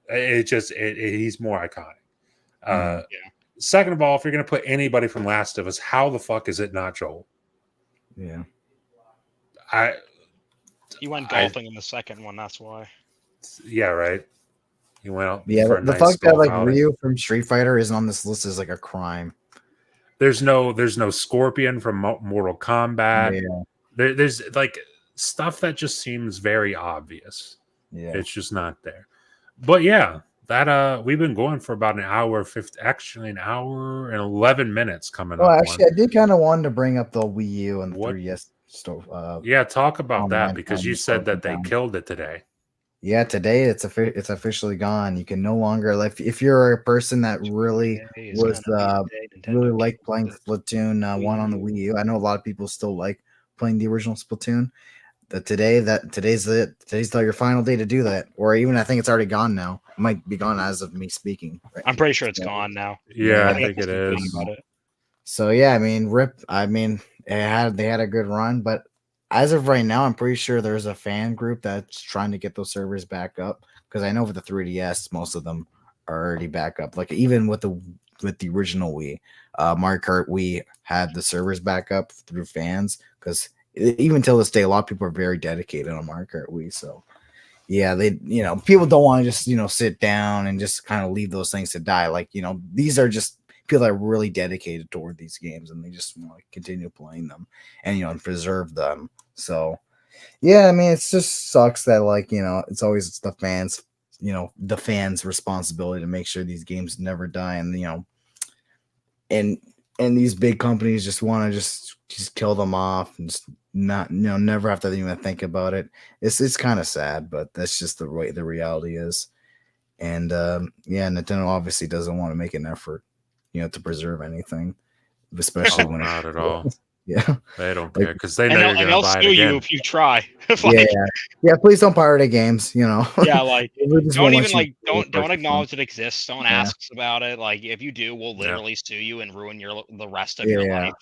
He's more iconic. Second of all, if you're going to put anybody from Last of Us, how the fuck is it not Joel? Yeah. He went golfing in the second one. That's why. Yeah, right. He went out. Yeah, for a the nice fact that golf like outing. Ryu from Street Fighter isn't on this list is like a crime. There's no Scorpion from Mortal Kombat. Yeah. There's like stuff that just seems very obvious. Yeah. It's just not there. But yeah, that we've been going for about an hour an hour and 11 minutes coming up. Actually, I did kind of want to bring up the Wii U and the 3DS store. Yeah, talk about that because you said that they down. killed it today. Yeah, today it's officially gone. You can no longer like if you're a person that really was really liked playing Splatoon 1 on the Wii U. I know a lot of people still like playing the original Splatoon. Today's your final day to do that, or even I think it's already gone now. It might be gone as of me speaking. Right? I'm pretty sure it's gone now. Yeah, I think it is. So yeah, I mean, RIP. I mean, they had a good run, but as of right now, I'm pretty sure there's a fan group that's trying to get those servers back up because I know with the 3DS, most of them are already back up. Like even with the original Wii, Mario Kart Wii had the servers back up through fans because even till this day, a lot of people are very dedicated on Mario Kart Wii. So yeah, they people don't want to just sit down and just kind of leave those things to die. Like these are just people that are really dedicated toward these games and they just want to continue playing them and preserve them. So yeah, I mean it just sucks that it's always the fans' responsibility to make sure these games never die, and these big companies just want to just kill them off and just not never have to even think about it. It's kind of sad, but that's just the way the reality is. And Nintendo obviously doesn't want to make an effort to preserve anything, especially when not at all. Yeah, they don't care because they know you're gonna buy it again. You if you try. Yeah. Please don't pirate our games. Yeah, like don't even don't acknowledge it exists. Don't ask us about it. Like if you do, we'll literally sue you and ruin the rest of your life.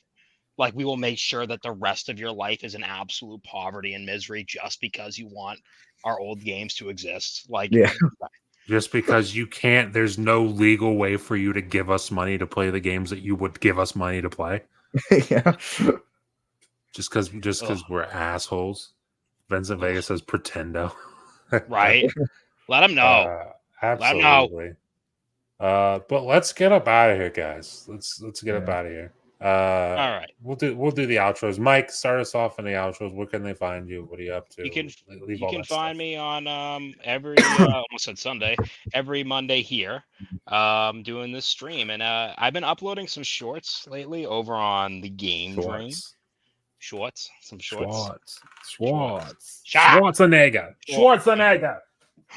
Like we will make sure that the rest of your life is in absolute poverty and misery just because you want our old games to exist. Like just because you can't. There's no legal way for you to give us money to play the games that you would give us money to play. Yeah. Just because we're assholes. Vincent Vega says pretendo. Right. Let them know. Absolutely. But let's get up out of here, guys. Let's get up out of here. All right. We'll do the outros. Mike, start us off in the outros. Where can they find you? What are you up to? You can find stuff. me on every almost said Sunday, every Monday here, doing this stream, and I've been uploading some shorts lately over on the Game Drain. Schwarzenegger.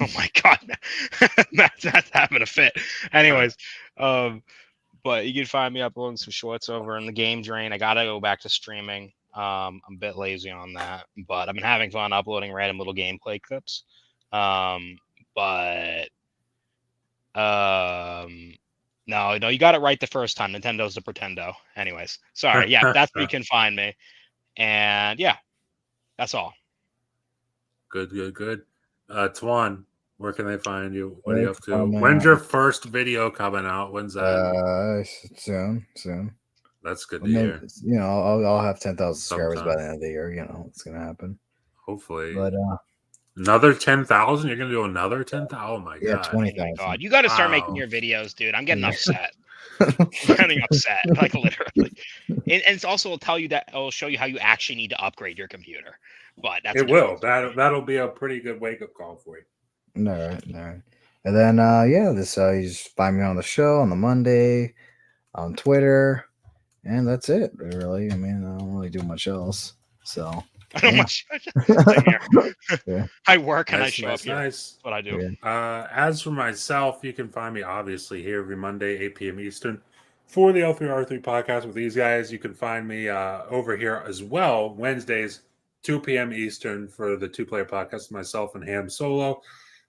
Oh my god, that's having a fit. Anyways, but you can find me uploading some shorts over in the Game Drain. I gotta go back to streaming. I'm a bit lazy on that, but I've been having fun uploading random little gameplay clips. No, you got it right the first time. Nintendo's the Pretendo. Anyways, sorry. Yeah, that's where you can find me. And yeah, that's all. Good. Twan, where can they find you? What are you up to? When's your first video coming out? When's that? Soon. That's good to hear. I'll have 10,000 subscribers by the end of the year. It's gonna happen. Hopefully. But Another 10,000? You're gonna do another 10,000? Oh my Yeah, god! 20,000. God, you got to start making Wow. your videos, dude. I'm getting Yeah. upset. I'm getting upset, like literally. And it's also will tell you that it'll show you how you actually need to upgrade your computer. But that's It will. That'll be a pretty good wake up call for you. All right. And then yeah, this you just find me on the show on the Monday, on Twitter, and that's it. Really, I mean, I don't really do much else. So I don't yeah. much. Same here. Yeah. I work and I Nice, show nice, up here. nice. That's what I do. Yeah. As for myself, you can find me obviously here every Monday, 8 p.m. Eastern, for the L3R3 podcast with these guys. You can find me over here as well Wednesdays, 2 p.m. Eastern for the two-player podcast with myself and Ham Solo.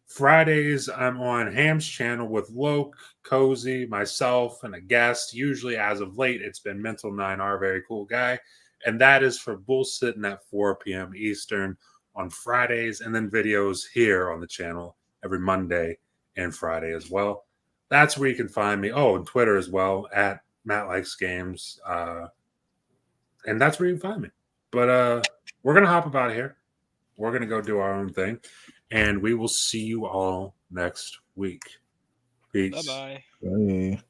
Fridays, I'm on Ham's channel with Loke, Cozy, myself, and a guest. Usually, as of late, it's been Mental 9R, very cool guy. And that is for Bullsitting at 4 p.m. Eastern on Fridays, and then videos here on the channel every Monday and Friday as well. That's where you can find me. Oh, and Twitter as well, at Matt Likes Games. And that's where you can find me. But we're going to hop up out of here. We're going to go do our own thing. And we will see you all next week. Peace. Bye-bye. Bye.